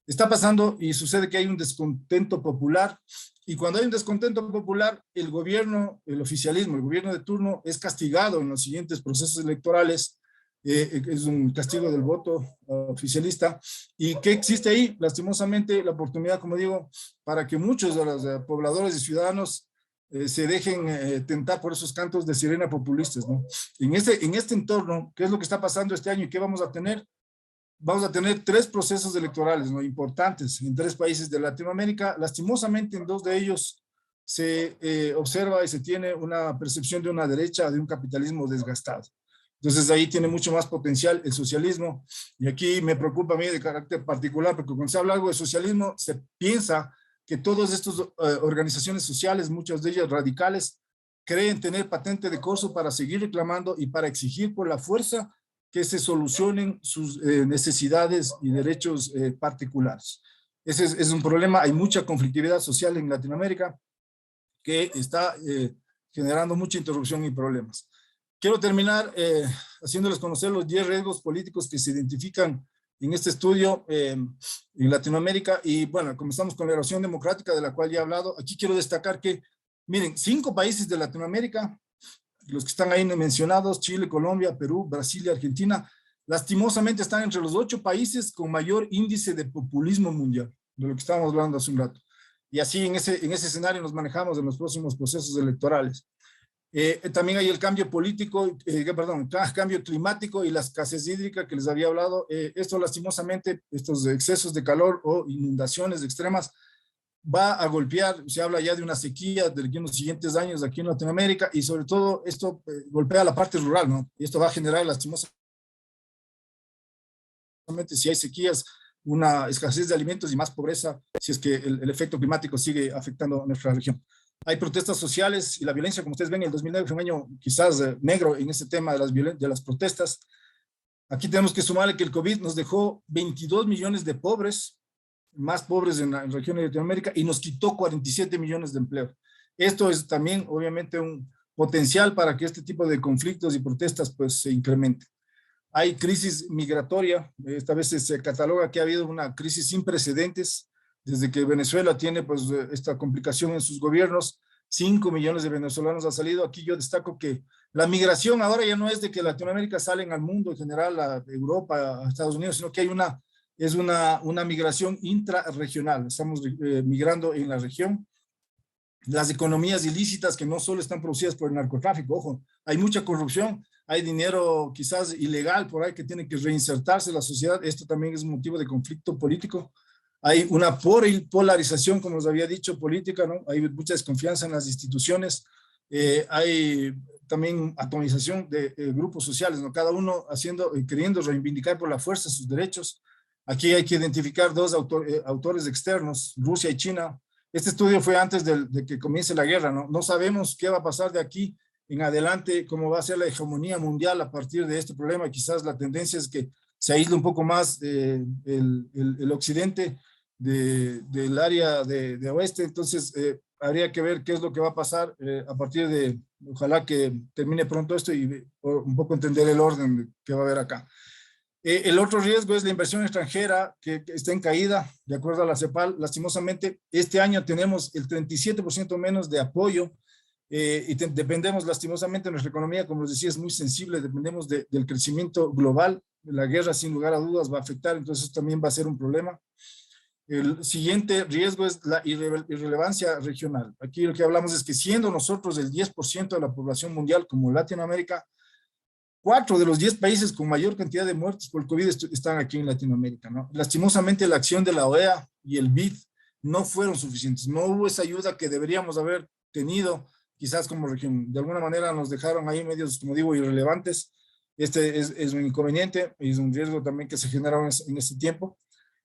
[SPEAKER 3] Está pasando y sucede que hay un descontento popular y cuando hay un descontento popular, el gobierno, el oficialismo, el gobierno de turno es castigado en los siguientes procesos electorales es un castigo del voto oficialista. ¿Y qué existe ahí? Lastimosamente, la oportunidad, como digo, para que muchos de los pobladores y ciudadanos se dejen tentar por esos cantos de sirena populistas, ¿no? En este entorno, ¿qué es lo que está pasando este año y qué vamos a tener? Vamos a tener 3 procesos electorales, ¿no?, importantes en 3 países de Latinoamérica. Lastimosamente, en 2 de ellos se observa y se tiene una percepción de una derecha, de un capitalismo desgastado. Entonces ahí tiene mucho más potencial el socialismo, y aquí me preocupa a mí de carácter particular, porque cuando se habla algo de socialismo, se piensa que todas estas organizaciones sociales, muchas de ellas radicales, creen tener patente de corso para seguir reclamando y para exigir por la fuerza que se solucionen sus necesidades y derechos particulares. Ese es un problema. Hay mucha conflictividad social en Latinoamérica que está generando mucha interrupción y problemas. Quiero terminar haciéndoles conocer los 10 riesgos políticos que se identifican en este estudio en Latinoamérica. Y bueno, comenzamos con la erosión democrática, de la cual ya he hablado. Aquí quiero destacar que, miren, 5 países de Latinoamérica, los que están ahí mencionados, Chile, Colombia, Perú, Brasil y Argentina, lastimosamente están entre los 8 países con mayor índice de populismo mundial, de lo que estábamos hablando hace un rato. Y así en ese escenario nos manejamos en los próximos procesos electorales. También hay el cambio político, cambio climático y la escasez hídrica que les había hablado. Esto lastimosamente, estos excesos de calor o inundaciones extremas, va a golpear. Se habla ya de una sequía en los siguientes años aquí en Latinoamérica, y sobre todo esto golpea la parte rural, ¿no? Y esto va a generar lastimosamente, si hay sequías, una escasez de alimentos y más pobreza si es que el efecto climático sigue afectando a nuestra región. Hay protestas sociales y la violencia, como ustedes ven, el 2009 fue un año quizás negro en ese tema de las protestas. Aquí tenemos que sumarle que el COVID nos dejó 22 millones de pobres, más pobres en la región de Latinoamérica, y nos quitó 47 millones de empleos. Esto es también, obviamente, un potencial para que este tipo de conflictos y protestas pues se incrementen. Hay crisis migratoria. Esta vez se cataloga que ha habido una crisis sin precedentes desde que Venezuela tiene pues esta complicación en sus gobiernos. 5 millones de venezolanos han salido. Aquí yo destaco que la migración ahora ya no es de que Latinoamérica salen al mundo en general, a Europa, a Estados Unidos, sino que hay una migración intrarregional. Estamos migrando en la región. Las economías ilícitas, que no solo están producidas por el narcotráfico, ojo, hay mucha corrupción, hay dinero quizás ilegal por ahí que tiene que reinsertarse en la sociedad. Esto también es un motivo de conflicto político. Hay una polarización, como les había dicho, política, ¿no? Hay mucha desconfianza en las instituciones. Hay también atomización de grupos sociales, ¿no? Cada uno queriendo reivindicar por la fuerza sus derechos. Aquí hay que identificar 2 autores externos, Rusia y China. Este estudio fue antes de que comience la guerra, ¿no? No sabemos qué va a pasar de aquí en adelante, cómo va a ser la hegemonía mundial a partir de este problema. Quizás la tendencia es que se aísle un poco más el occidente del área de oeste. Entonces, habría que ver qué es lo que va a pasar a partir de, ojalá que termine pronto esto y un poco entender el orden que va a haber acá. El otro riesgo es la inversión extranjera, que está en caída, de acuerdo a la CEPAL. Lastimosamente, este año tenemos el 37% menos de apoyo y dependemos lastimosamente de nuestra economía, como les decía, es muy sensible, dependemos del crecimiento global. La guerra, sin lugar a dudas, va a afectar, entonces también va a ser un problema. El siguiente riesgo es la irrelevancia regional. Aquí lo que hablamos es que siendo nosotros el 10% de la población mundial como Latinoamérica, 4 de los 10 países con mayor cantidad de muertes por el COVID están aquí en Latinoamérica, ¿no? Lastimosamente, la acción de la OEA y el BID no fueron suficientes. No hubo esa ayuda que deberíamos haber tenido, quizás como región. De alguna manera nos dejaron ahí medios, como digo, irrelevantes. Este es un inconveniente y es un riesgo también que se generaron en este tiempo.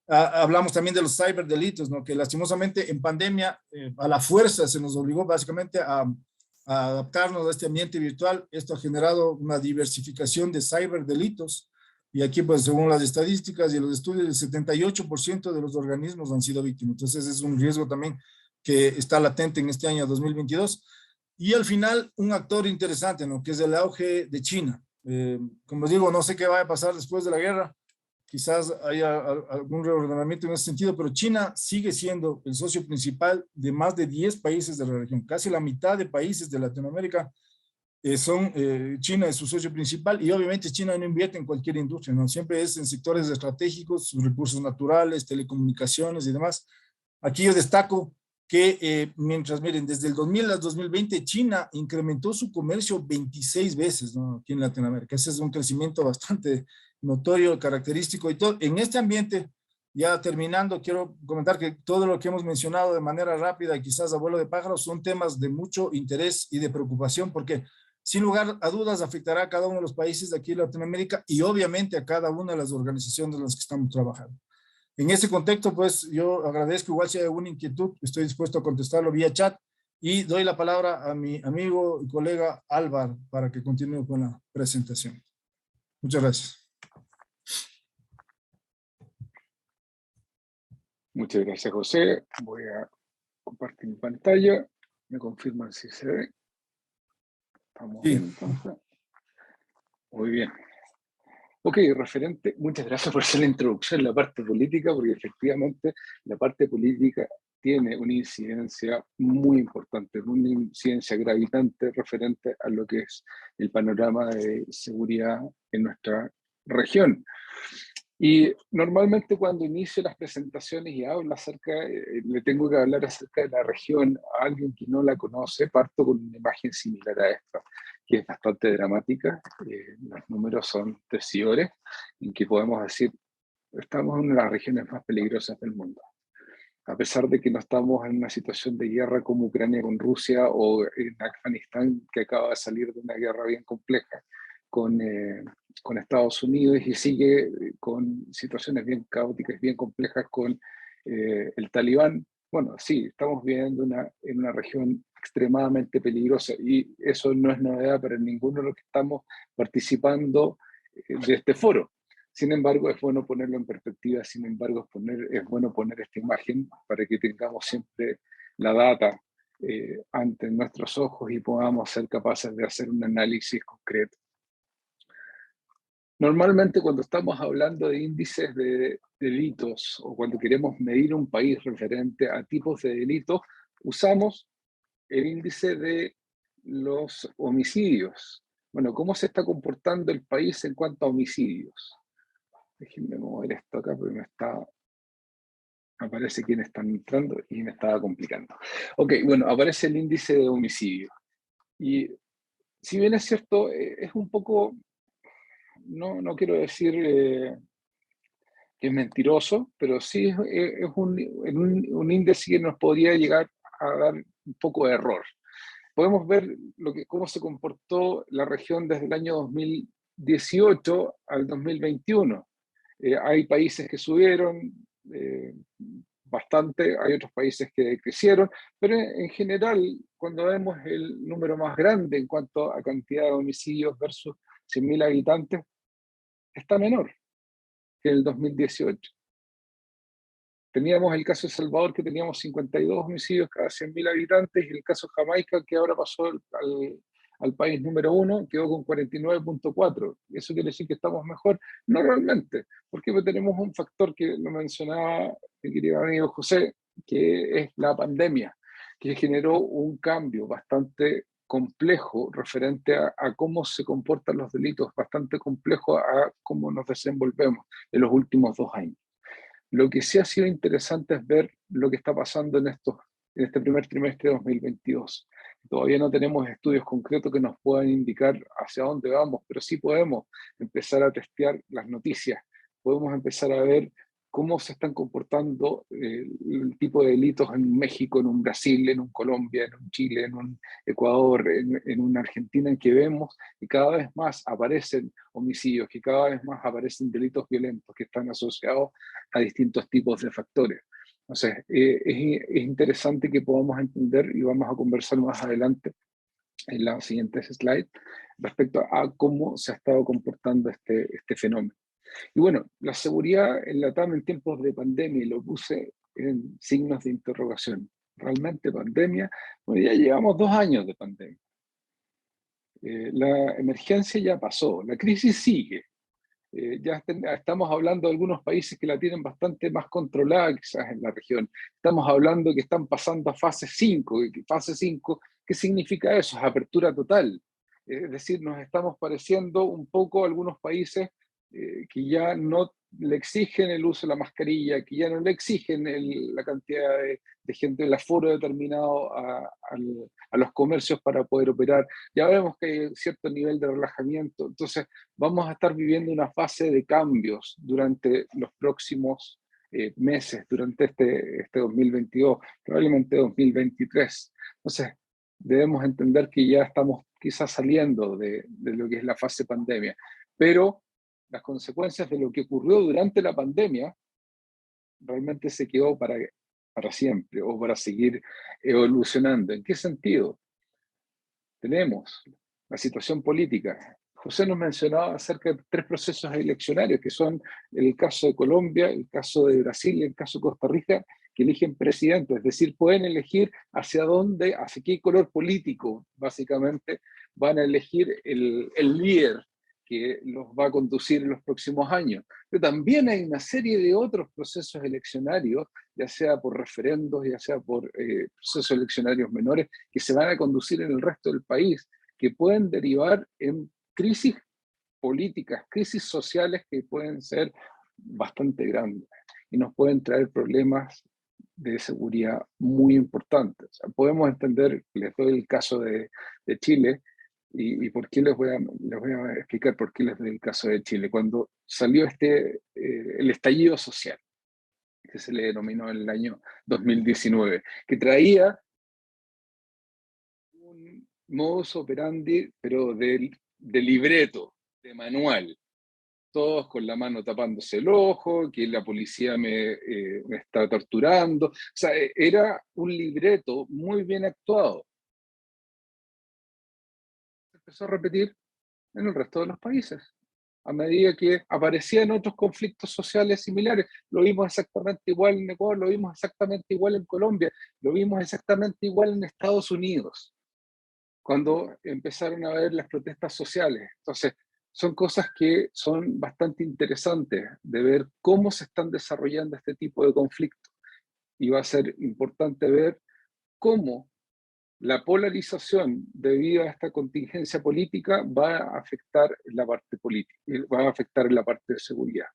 [SPEAKER 3] Hablamos también de los ciberdelitos, ¿no? Que lastimosamente en pandemia a la fuerza se nos obligó básicamente a adaptarnos a este ambiente virtual. Esto ha generado una diversificación de ciberdelitos, y aquí pues según las estadísticas y los estudios, el 78% de los organismos han sido víctimas. Entonces es un riesgo también que está latente en este año 2022. Y al final un actor interesante, ¿no? Que es el auge de China. Como digo, no sé qué va a pasar después de la guerra. Quizás haya algún reordenamiento en ese sentido, pero China sigue siendo el socio principal de más de 10 países de la región. Casi la mitad de países de Latinoamérica China es su socio principal y obviamente China no invierte en cualquier industria, ¿no? Siempre es en sectores estratégicos, sus recursos naturales, telecomunicaciones y demás. Aquí yo destaco que miren, desde el 2000 al 2020 China incrementó su comercio 26 veces, ¿no? Aquí en Latinoamérica. Ese es un crecimiento bastante notorio, característico y todo. En este ambiente, ya terminando, quiero comentar que todo lo que hemos mencionado de manera rápida y quizás a vuelo de pájaros son temas de mucho interés y de preocupación porque sin lugar a dudas afectará a cada uno de los países de aquí en Latinoamérica y obviamente a cada una de las organizaciones en las que estamos trabajando. En ese contexto, pues yo agradezco, igual si hay alguna inquietud, estoy dispuesto a contestarlo vía chat y doy la palabra a mi amigo y colega Álvaro para que continúe con la presentación. Muchas gracias.
[SPEAKER 4] Muchas gracias, José. Voy a compartir mi pantalla. Me confirman si se ve. Estamos bien, entonces. Muy bien. Ok, referente, muchas gracias por hacer la introducción en la parte política, porque efectivamente la parte política tiene una incidencia muy importante, una incidencia gravitante referente a lo que es el panorama de seguridad en nuestra región. Y normalmente cuando inicio las presentaciones y hablo acerca, le tengo que hablar acerca de la región a alguien que no la conoce, parto con una imagen similar a esta, que es bastante dramática. Los números son decidores, en que podemos decir, estamos en una de las regiones más peligrosas del mundo. A pesar de que no estamos en una situación de guerra como Ucrania con Rusia o en Afganistán, que acaba de salir de una guerra bien compleja con Estados Unidos y sigue con situaciones bien caóticas, bien complejas con el Talibán. Bueno, sí, estamos viviendo en una región extremadamente peligrosa y eso no es novedad para ninguno de los que estamos participando de este foro. Sin embargo, es bueno ponerlo en perspectiva, sin embargo, es bueno poner esta imagen para que tengamos siempre la data ante nuestros ojos y podamos ser capaces de hacer un análisis concreto. Normalmente cuando estamos hablando de índices de delitos o cuando queremos medir un país referente a tipos de delitos, usamos el índice de los homicidios. Bueno, ¿cómo se está comportando el país en cuanto a homicidios? Déjenme mover esto acá porque aparece quiénes están entrando y me estaba complicando. Ok, bueno, aparece el índice de homicidio. Y si bien es cierto, es un poco, no quiero decir que es mentiroso, pero sí es un índice que nos podría llegar a dar un poco de error. Podemos ver cómo se comportó la región desde el año 2018 al 2021. Hay países que subieron bastante, hay otros países que crecieron, pero en general, cuando vemos el número más grande en cuanto a cantidad de homicidios versus 100.000 habitantes, está menor que el 2018. Teníamos el caso de Salvador, que teníamos 52 homicidios cada 100.000 habitantes, y el caso de Jamaica, que ahora pasó al país número 1, quedó con 49.4. ¿Eso quiere decir que estamos mejor? No realmente, porque tenemos un factor que lo mencionaba mi querido amigo José, que es la pandemia, que generó un cambio bastante complejo referente a cómo se comportan los delitos, bastante complejo a cómo nos desenvolvemos en los últimos 2 años. Lo que sí ha sido interesante es ver lo que está pasando en este primer trimestre de 2022. Todavía no tenemos estudios concretos que nos puedan indicar hacia dónde vamos, pero sí podemos empezar a testear las noticias, podemos empezar a ver cómo se están comportando el tipo de delitos en México, en un Brasil, en un Colombia, en un Chile, en un Ecuador, en una Argentina, en que vemos que cada vez más aparecen homicidios, que cada vez más aparecen delitos violentos que están asociados a distintos tipos de factores. Entonces, es interesante que podamos entender, y vamos a conversar más adelante en las siguientes slides, respecto a cómo se ha estado comportando este fenómeno. Y bueno, la seguridad en la TAM en tiempos de pandemia, lo puse en signos de interrogación. ¿Realmente pandemia? Bueno, ya llevamos 2 años de pandemia. La emergencia ya pasó, la crisis sigue. Ya estamos hablando de algunos países que la tienen bastante más controlada quizás en la región. Estamos hablando que están pasando a fase 5. Fase 5, ¿qué significa eso? Es apertura total. Es decir, nos estamos pareciendo un poco a algunos países que ya no le exigen el uso de la mascarilla, que ya no le exigen la cantidad de gente, el aforo determinado a los comercios para poder operar. Ya vemos que hay cierto nivel de relajamiento. Entonces, vamos a estar viviendo una fase de cambios durante los próximos meses, durante este 2022, probablemente 2023. Entonces, debemos entender que ya estamos quizás saliendo de lo que es la fase pandemia, pero las consecuencias de lo que ocurrió durante la pandemia realmente se quedó para siempre o para seguir evolucionando. ¿En qué sentido? Tenemos la situación política. José nos mencionaba acerca de 3 procesos eleccionarios, que son el caso de Colombia, el caso de Brasil y el caso de Costa Rica, que eligen presidentes, es decir, pueden elegir hacia qué color político, básicamente, van a elegir el líder que los va a conducir en los próximos años. Pero también hay una serie de otros procesos eleccionarios, ya sea por referendos, ya sea por procesos eleccionarios menores, que se van a conducir en el resto del país, que pueden derivar en crisis políticas, crisis sociales que pueden ser bastante grandes y nos pueden traer problemas de seguridad muy importantes. O sea, podemos entender, les doy el caso de Chile, y por qué les voy a explicar por qué les doy el caso de Chile. Cuando salió el estallido social, que se le denominó en el año 2019, que traía un modus operandi, pero de libreto, de manual, todos con la mano tapándose el ojo, que la policía me está torturando. O sea, era un libreto muy bien actuado. Se empezó a repetir en el resto de los países, a medida que aparecían otros conflictos sociales similares. Lo vimos exactamente igual en Ecuador, lo vimos exactamente igual en Colombia, lo vimos exactamente igual en Estados Unidos, cuando empezaron a ver las protestas sociales. Entonces, son cosas que son bastante interesantes de ver cómo se están desarrollando este tipo de conflictos. Y va a ser importante ver cómo la polarización debido a esta contingencia política va a afectar la parte política, va a afectar la parte de seguridad.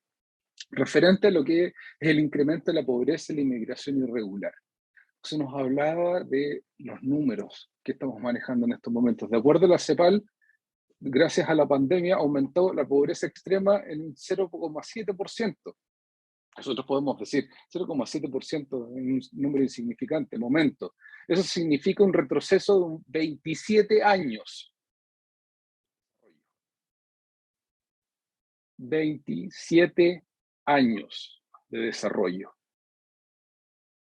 [SPEAKER 4] Referente a lo que es el incremento de la pobreza y la inmigración irregular. Se nos hablaba de los números que estamos manejando en estos momentos. De acuerdo a la CEPAL, gracias a la pandemia aumentó la pobreza extrema en un 0,7%. Nosotros podemos decir 0,7% es un número insignificante, momento. Eso significa un retroceso de 27 años. 27 años de desarrollo.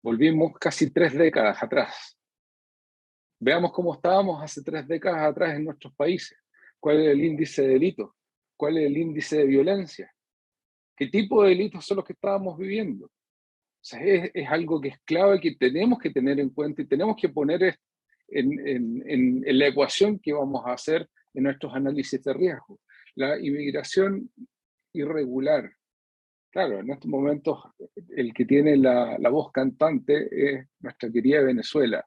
[SPEAKER 4] Volvimos casi 3 décadas atrás. Veamos cómo estábamos hace 3 décadas atrás en nuestros países. ¿Cuál es el índice de delito? ¿Cuál es el índice de violencia? ¿Qué tipo de delitos son los que estábamos viviendo? O sea, es algo que es clave, que tenemos que tener en cuenta y tenemos que poner en la ecuación que vamos a hacer en nuestros análisis de riesgo. La inmigración irregular. Claro, en estos momentos el que tiene la voz cantante es nuestra querida Venezuela.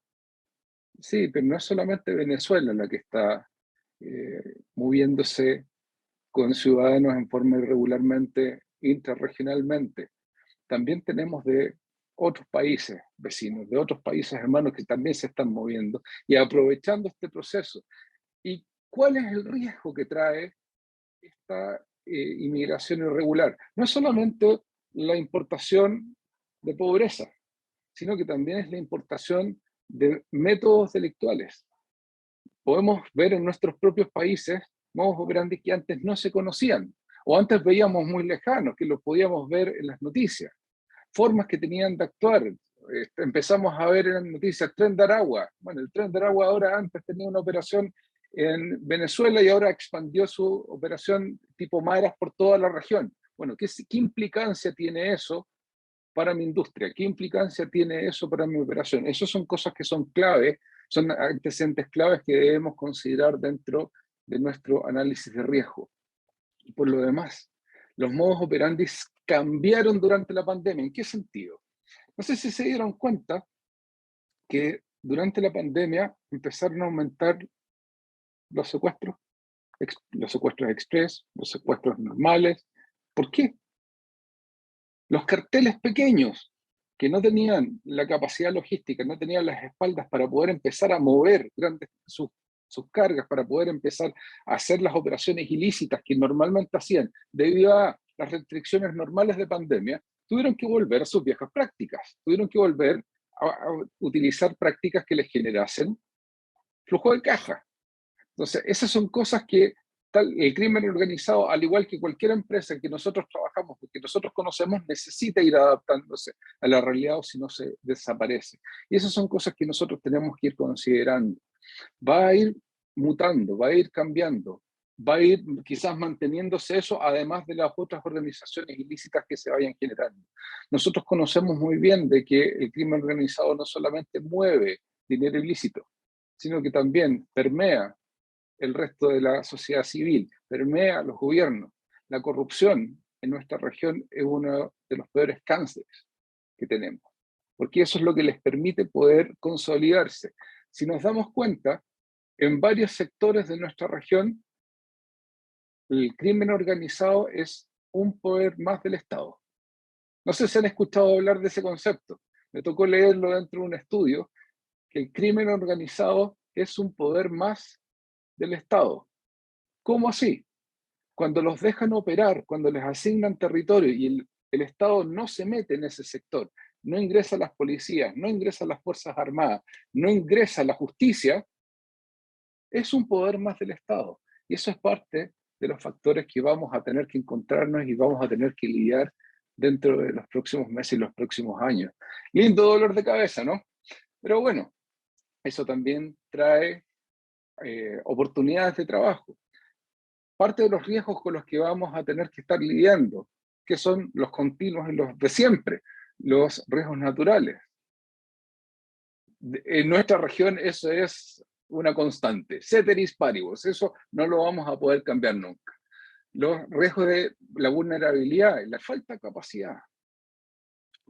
[SPEAKER 4] Sí, pero no es solamente Venezuela la que está moviéndose con ciudadanos en forma irregularmente, intrarregionalmente. También tenemos de otros países vecinos, de otros países hermanos que también se están moviendo y aprovechando este proceso. ¿Y cuál es el riesgo que trae esta inmigración irregular? No es solamente la importación de pobreza, sino que también es la importación de métodos delictuales. Podemos ver en nuestros propios países modus operandi que antes no se conocían, o antes veíamos muy lejanos, que los podíamos ver en las noticias. Formas que tenían de actuar. Empezamos a ver en las noticias Tren de Aragua. Bueno, el Tren de Aragua ahora antes tenía una operación en Venezuela y ahora expandió su operación tipo Maras por toda la región. Bueno, ¿qué implicancia tiene eso para mi industria? ¿Qué implicancia tiene eso para mi operación? Esas son cosas que son clave, son antecedentes claves que debemos considerar dentro de nuestro análisis de riesgo. Y por lo demás, los modus operandi cambiaron durante la pandemia. ¿En qué sentido? No sé si se dieron cuenta que durante la pandemia empezaron a aumentar los secuestros. los secuestros express, los secuestros normales. ¿Por qué? Los carteles pequeños, que no tenían la capacidad logística, no tenían las espaldas para poder empezar a mover sus cargas, para poder empezar a hacer las operaciones ilícitas que normalmente hacían debido a las restricciones normales de pandemia, tuvieron que volver a sus viejas prácticas, tuvieron que volver a utilizar prácticas que les generasen flujo de caja. Entonces, esas son cosas que el crimen organizado, al igual que cualquier empresa en que nosotros trabajamos, que nosotros conocemos, necesita ir adaptándose a la realidad o si no se desaparece. Y esas son cosas que nosotros tenemos que ir considerando. Va a ir mutando, va a ir cambiando, va a ir quizás manteniéndose eso, además de las otras organizaciones ilícitas que se vayan generando. Nosotros conocemos muy bien de que el crimen organizado no solamente mueve dinero ilícito, sino que también permea el resto de la sociedad civil, permea a los gobiernos. La corrupción en nuestra región es uno de los peores cánceres que tenemos, porque eso es lo que les permite poder consolidarse. Si nos damos cuenta, en varios sectores de nuestra región, el crimen organizado es un poder más del Estado. No sé si han escuchado hablar de ese concepto. Me tocó leerlo dentro de un estudio, que el crimen organizado es un poder más del Estado. ¿Cómo así? Cuando los dejan operar, cuando les asignan territorio y el Estado no se mete en ese sector, no ingresa a las policías, no ingresa a las Fuerzas Armadas, no ingresa a la justicia, es un poder más del Estado. Y eso es parte de los factores que vamos a tener que encontrarnos y vamos a tener que lidiar dentro de los próximos meses y los próximos años. Lindo dolor de cabeza, ¿no? Pero bueno, eso también trae oportunidades de trabajo. Parte de los riesgos con los que vamos a tener que estar lidiando, que son los continuos y los de siempre, los riesgos naturales. En nuestra región eso es una constante, ceteris paribus, eso no lo vamos a poder cambiar nunca. Los riesgos de la vulnerabilidad y la falta de capacidad.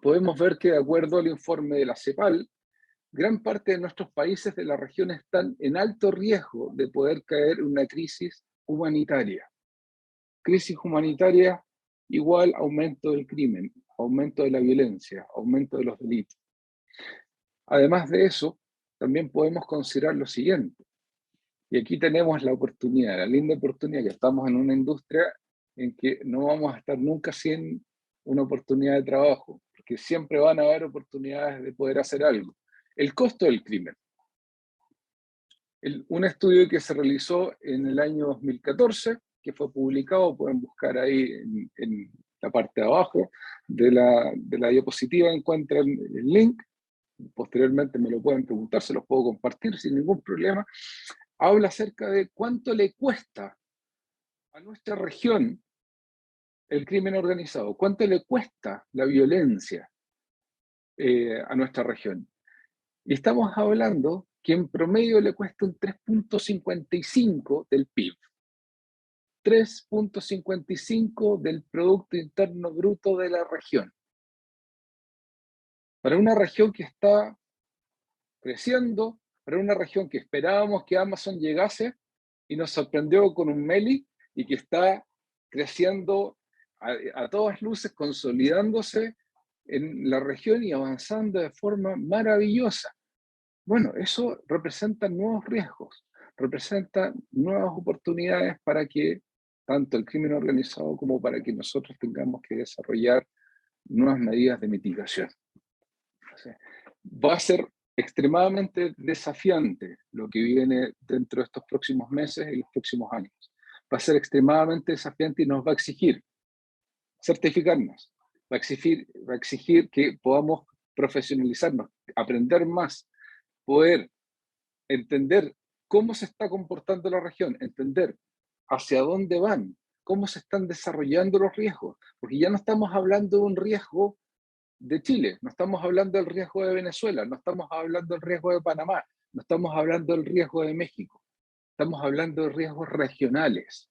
[SPEAKER 4] Podemos ver que de acuerdo al informe de la CEPAL, gran parte de nuestros países de la región están en alto riesgo de poder caer en una crisis humanitaria. Crisis humanitaria igual aumento del crimen, aumento de la violencia, aumento de los delitos. Además de eso, también podemos considerar lo siguiente. Y aquí tenemos la oportunidad, la linda oportunidad que estamos en una industria en que no vamos a estar nunca sin una oportunidad de trabajo, porque siempre van a haber oportunidades de poder hacer algo. El costo del crimen. Un estudio que se realizó en el año 2014, que fue publicado, pueden buscar ahí en la parte de abajo de la diapositiva, encuentran el link, posteriormente me lo pueden preguntar, se los puedo compartir sin ningún problema. Habla acerca de cuánto le cuesta a nuestra región el crimen organizado, cuánto le cuesta la violencia a nuestra región. Y estamos hablando que en promedio le cuesta un 3.55 del PIB. 3.55 del Producto Interno Bruto de la región. Para una región que está creciendo, para una región que esperábamos que Amazon llegase y nos sorprendió con un Meli y que está creciendo a todas luces, consolidándose en la región y avanzando de forma maravillosa. Bueno, eso representa nuevos riesgos, representa nuevas oportunidades para que tanto el crimen organizado como para que nosotros tengamos que desarrollar nuevas medidas de mitigación. O sea, va a ser extremadamente desafiante lo que viene dentro de estos próximos meses y los próximos años. Va a ser extremadamente desafiante y nos va a exigir certificarnos, va a exigir que podamos profesionalizarnos, aprender más, poder entender cómo se está comportando la región, entender hacia dónde van, cómo se están desarrollando los riesgos, porque ya no estamos hablando de un riesgo de Chile, no estamos hablando del riesgo de Venezuela, no estamos hablando del riesgo de Panamá, no estamos hablando del riesgo de México, estamos hablando de riesgos regionales,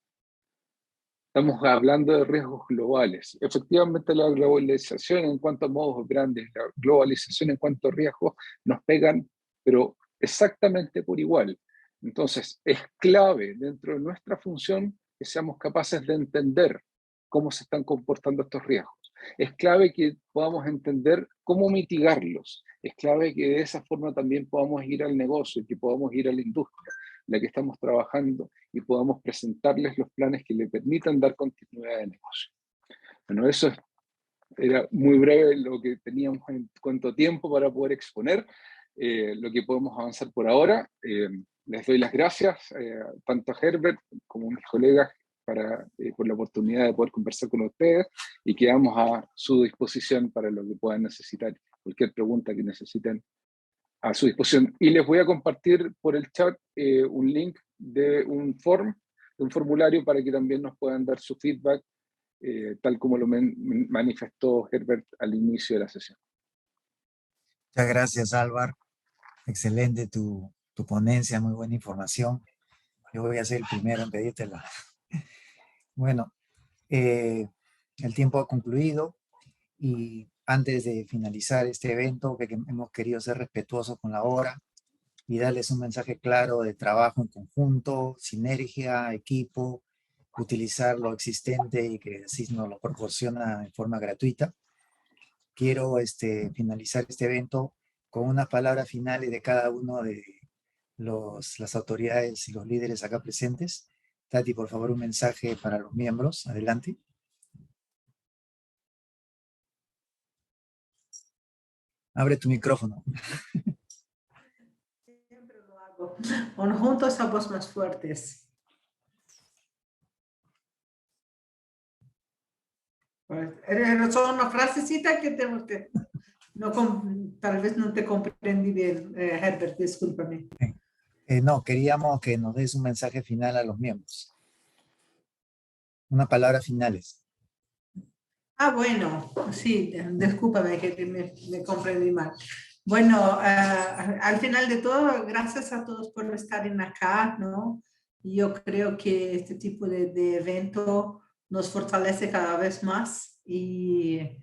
[SPEAKER 4] estamos hablando de riesgos globales. Efectivamente, la globalización en cuanto a modos grandes, la globalización en cuanto a riesgos, nos pegan, pero exactamente por igual. Entonces, es clave dentro de nuestra función que seamos capaces de entender cómo se están comportando estos riesgos. Es clave que podamos entender cómo mitigarlos. Es clave que de esa forma también podamos ir al negocio, que podamos ir a la industria en la que estamos trabajando y podamos presentarles los planes que le permitan dar continuidad de negocio. Bueno, eso era muy breve lo que teníamos en cuanto tiempo para poder exponer lo que podemos avanzar por ahora. Les doy las gracias tanto a Herbert como a mis colegas por la oportunidad de poder conversar con ustedes y quedamos a su disposición para lo que puedan necesitar, cualquier pregunta que necesiten a su disposición. Y les voy a compartir por el chat un link de un formulario para que también nos puedan dar su feedback, tal como lo manifestó Herbert al inicio de la sesión.
[SPEAKER 1] Muchas gracias, Álvaro. Excelente tu ponencia, muy buena información. Yo voy a ser el primero en pedírtela. Bueno, el tiempo ha concluido y antes de finalizar este evento, que hemos querido ser respetuosos con la hora y darles un mensaje claro de trabajo en conjunto, sinergia, equipo, utilizar lo existente y que CIS nos lo proporciona en forma gratuita. Quiero finalizar este evento con unas palabras finales de cada uno de las autoridades y los líderes acá presentes. Tati, por favor, un mensaje para los miembros. Adelante. Abre tu micrófono.
[SPEAKER 2] Siempre lo hago. Juntos somos más fuertes. Es solo una frasecita que tenemos que... No, tal vez no te comprendí bien, Herbert, discúlpame.
[SPEAKER 1] No, queríamos que nos des un mensaje final a los miembros. Unas palabras finales.
[SPEAKER 2] Bueno, sí, discúlpame que me comprendí mal. Bueno, al final de todo, gracias a todos por estar acá, ¿no? Yo creo que este tipo de evento nos fortalece cada vez más y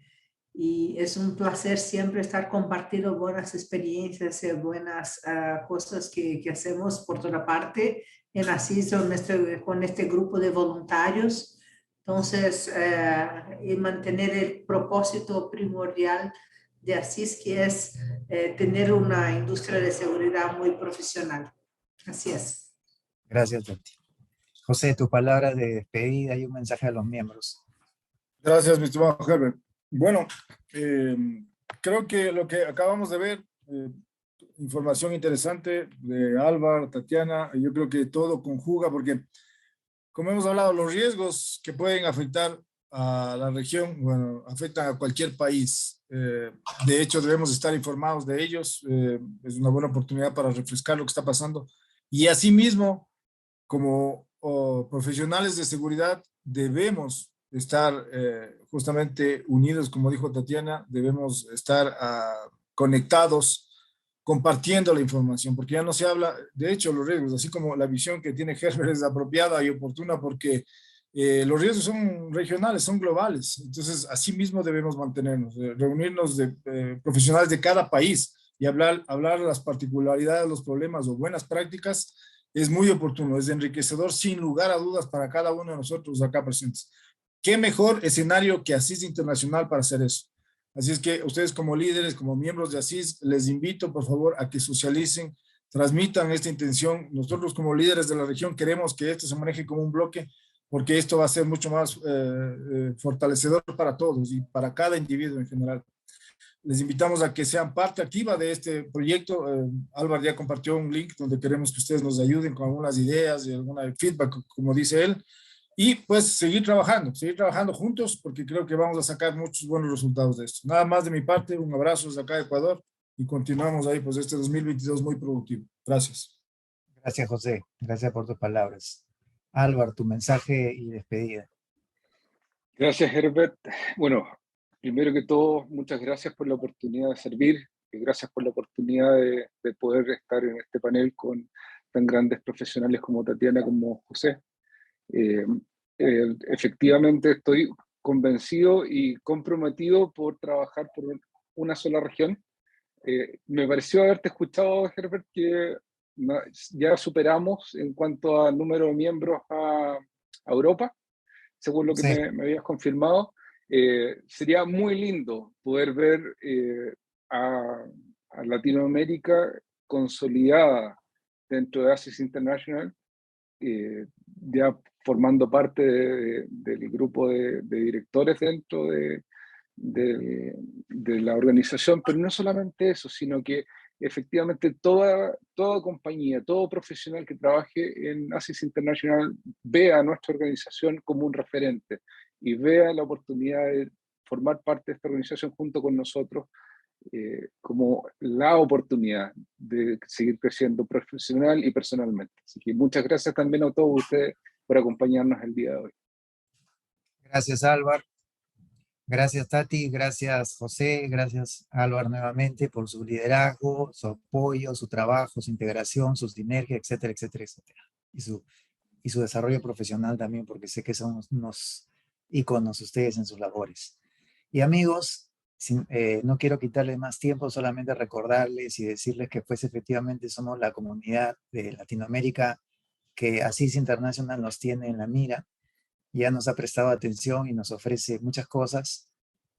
[SPEAKER 2] es un placer siempre estar compartiendo buenas experiencias y buenas cosas que hacemos por toda parte en ASIS con este grupo de voluntarios. Entonces, y mantener el propósito primordial de ASIS, que es tener una industria de seguridad muy profesional. Así es.
[SPEAKER 1] Gracias, Tati. José, tu palabra de despedida y un mensaje a los miembros.
[SPEAKER 3] Gracias, mi estimado Herbert. Bueno, creo que lo que acabamos de ver, información interesante de Álvaro, Tatiana, yo creo que todo conjuga porque, como hemos hablado, los riesgos que pueden afectar a la región, bueno, afectan a cualquier país. De hecho, debemos estar informados de ellos. Es una buena oportunidad para refrescar lo que está pasando. Y asimismo, como profesionales de seguridad, debemos estar justamente unidos, como dijo Tatiana, debemos estar conectados, compartiendo la información, porque ya no se habla, de hecho, los riesgos, así como la visión que tiene Herbert es apropiada y oportuna, porque los riesgos son regionales, son globales, entonces así mismo debemos mantenernos, reunirnos de profesionales de cada país y hablar las particularidades, los problemas o buenas prácticas. Es muy oportuno, es enriquecedor sin lugar a dudas para cada uno de nosotros acá presentes. ¿Qué mejor escenario que ASIS Internacional para hacer eso? Así es que ustedes como líderes, como miembros de ASIS, les invito por favor a que socialicen, transmitan esta intención. Nosotros como líderes de la región queremos que esto se maneje como un bloque, porque esto va a ser mucho más fortalecedor para todos y para cada individuo en general. Les invitamos a que sean parte activa de este proyecto. Álvaro ya compartió un link donde queremos que ustedes nos ayuden con algunas ideas y alguna feedback, como dice él. Y pues seguir trabajando juntos, porque creo que vamos a sacar muchos buenos resultados de esto. Nada más de mi parte, un abrazo desde acá de Ecuador y continuamos ahí, pues este 2022 muy productivo. Gracias.
[SPEAKER 1] Gracias, José. Gracias por tus palabras. Álvaro, tu mensaje y despedida.
[SPEAKER 4] Gracias, Herbert. Bueno, primero que todo, muchas gracias por la oportunidad de servir y gracias por la oportunidad de poder estar en este panel con tan grandes profesionales como Tatiana, como José. Efectivamente estoy convencido y comprometido por trabajar por una sola región. Me pareció haberte escuchado, Herbert, que ya superamos en cuanto al número de miembros a Europa, según lo que
[SPEAKER 1] Sí.
[SPEAKER 4] me habías confirmado. Sería muy lindo poder ver a Latinoamérica consolidada dentro de ASIS International, ya formando parte del grupo de directores dentro de la organización, pero no solamente eso, sino que efectivamente toda compañía, todo profesional que trabaje en ASIS International vea a nuestra organización como un referente y vea la oportunidad de formar parte de esta organización junto con nosotros, como la oportunidad de seguir creciendo profesional y personalmente. Así que muchas gracias también a todos ustedes por acompañarnos el día de hoy.
[SPEAKER 1] Gracias, Álvaro. Gracias, Tati. Gracias, José. Gracias, Álvaro, nuevamente por su liderazgo, su apoyo, su trabajo, su integración, su sinergia, etcétera, etcétera, etcétera. Y su desarrollo profesional también, porque sé que son unos íconos ustedes en sus labores. Y amigos, no quiero quitarles más tiempo, solamente recordarles y decirles que pues efectivamente somos la comunidad de Latinoamérica que ASIS International nos tiene en la mira. Ya nos ha prestado atención y nos ofrece muchas cosas.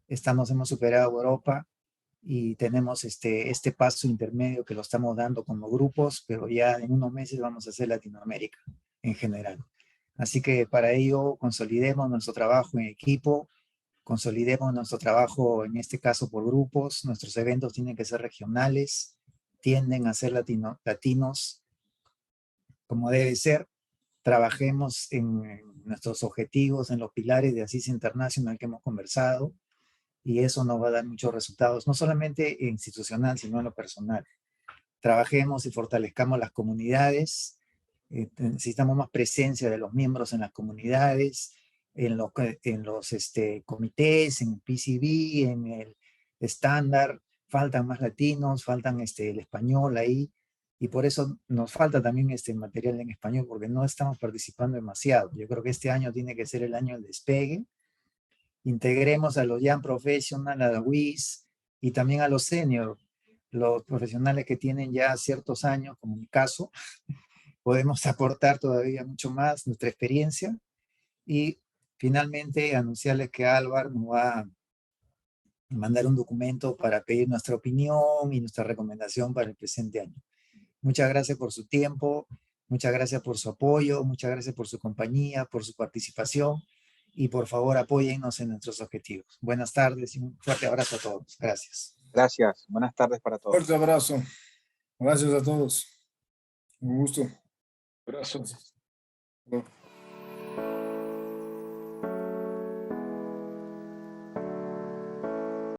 [SPEAKER 1] Hemos superado Europa y tenemos este paso intermedio que lo estamos dando como grupos, pero ya en unos meses vamos a hacer Latinoamérica en general. Así que para ello consolidemos nuestro trabajo en equipo, consolidemos nuestro trabajo en este caso por grupos. Nuestros eventos tienen que ser regionales, tienden a ser latinos como debe ser. Trabajemos en nuestros objetivos, en los pilares de ASIS International que hemos conversado, y eso nos va a dar muchos resultados, no solamente institucional, sino en lo personal. Trabajemos y fortalezcamos las comunidades, necesitamos más presencia de los miembros en las comunidades, en los comités, en el PCB, en el estándar, faltan más latinos, faltan el español ahí, y por eso nos falta también material en español, porque no estamos participando demasiado. Yo creo que este año tiene que ser el año del despegue. Integremos a los Young Professionals, a la WIS, y también a los senior, los profesionales que tienen ya ciertos años, como mi caso. Podemos aportar todavía mucho más nuestra experiencia. Y finalmente anunciarles que Álvaro nos va a mandar un documento para pedir nuestra opinión y nuestra recomendación para el presente año. Muchas gracias por su tiempo, muchas gracias por su apoyo, muchas gracias por su compañía, por su participación, y por favor apóyennos en nuestros objetivos. Buenas tardes y un fuerte abrazo a todos. Gracias.
[SPEAKER 5] Gracias. Buenas tardes para todos.
[SPEAKER 3] Fuerte abrazo. Gracias a todos. Un gusto.
[SPEAKER 4] Gracias.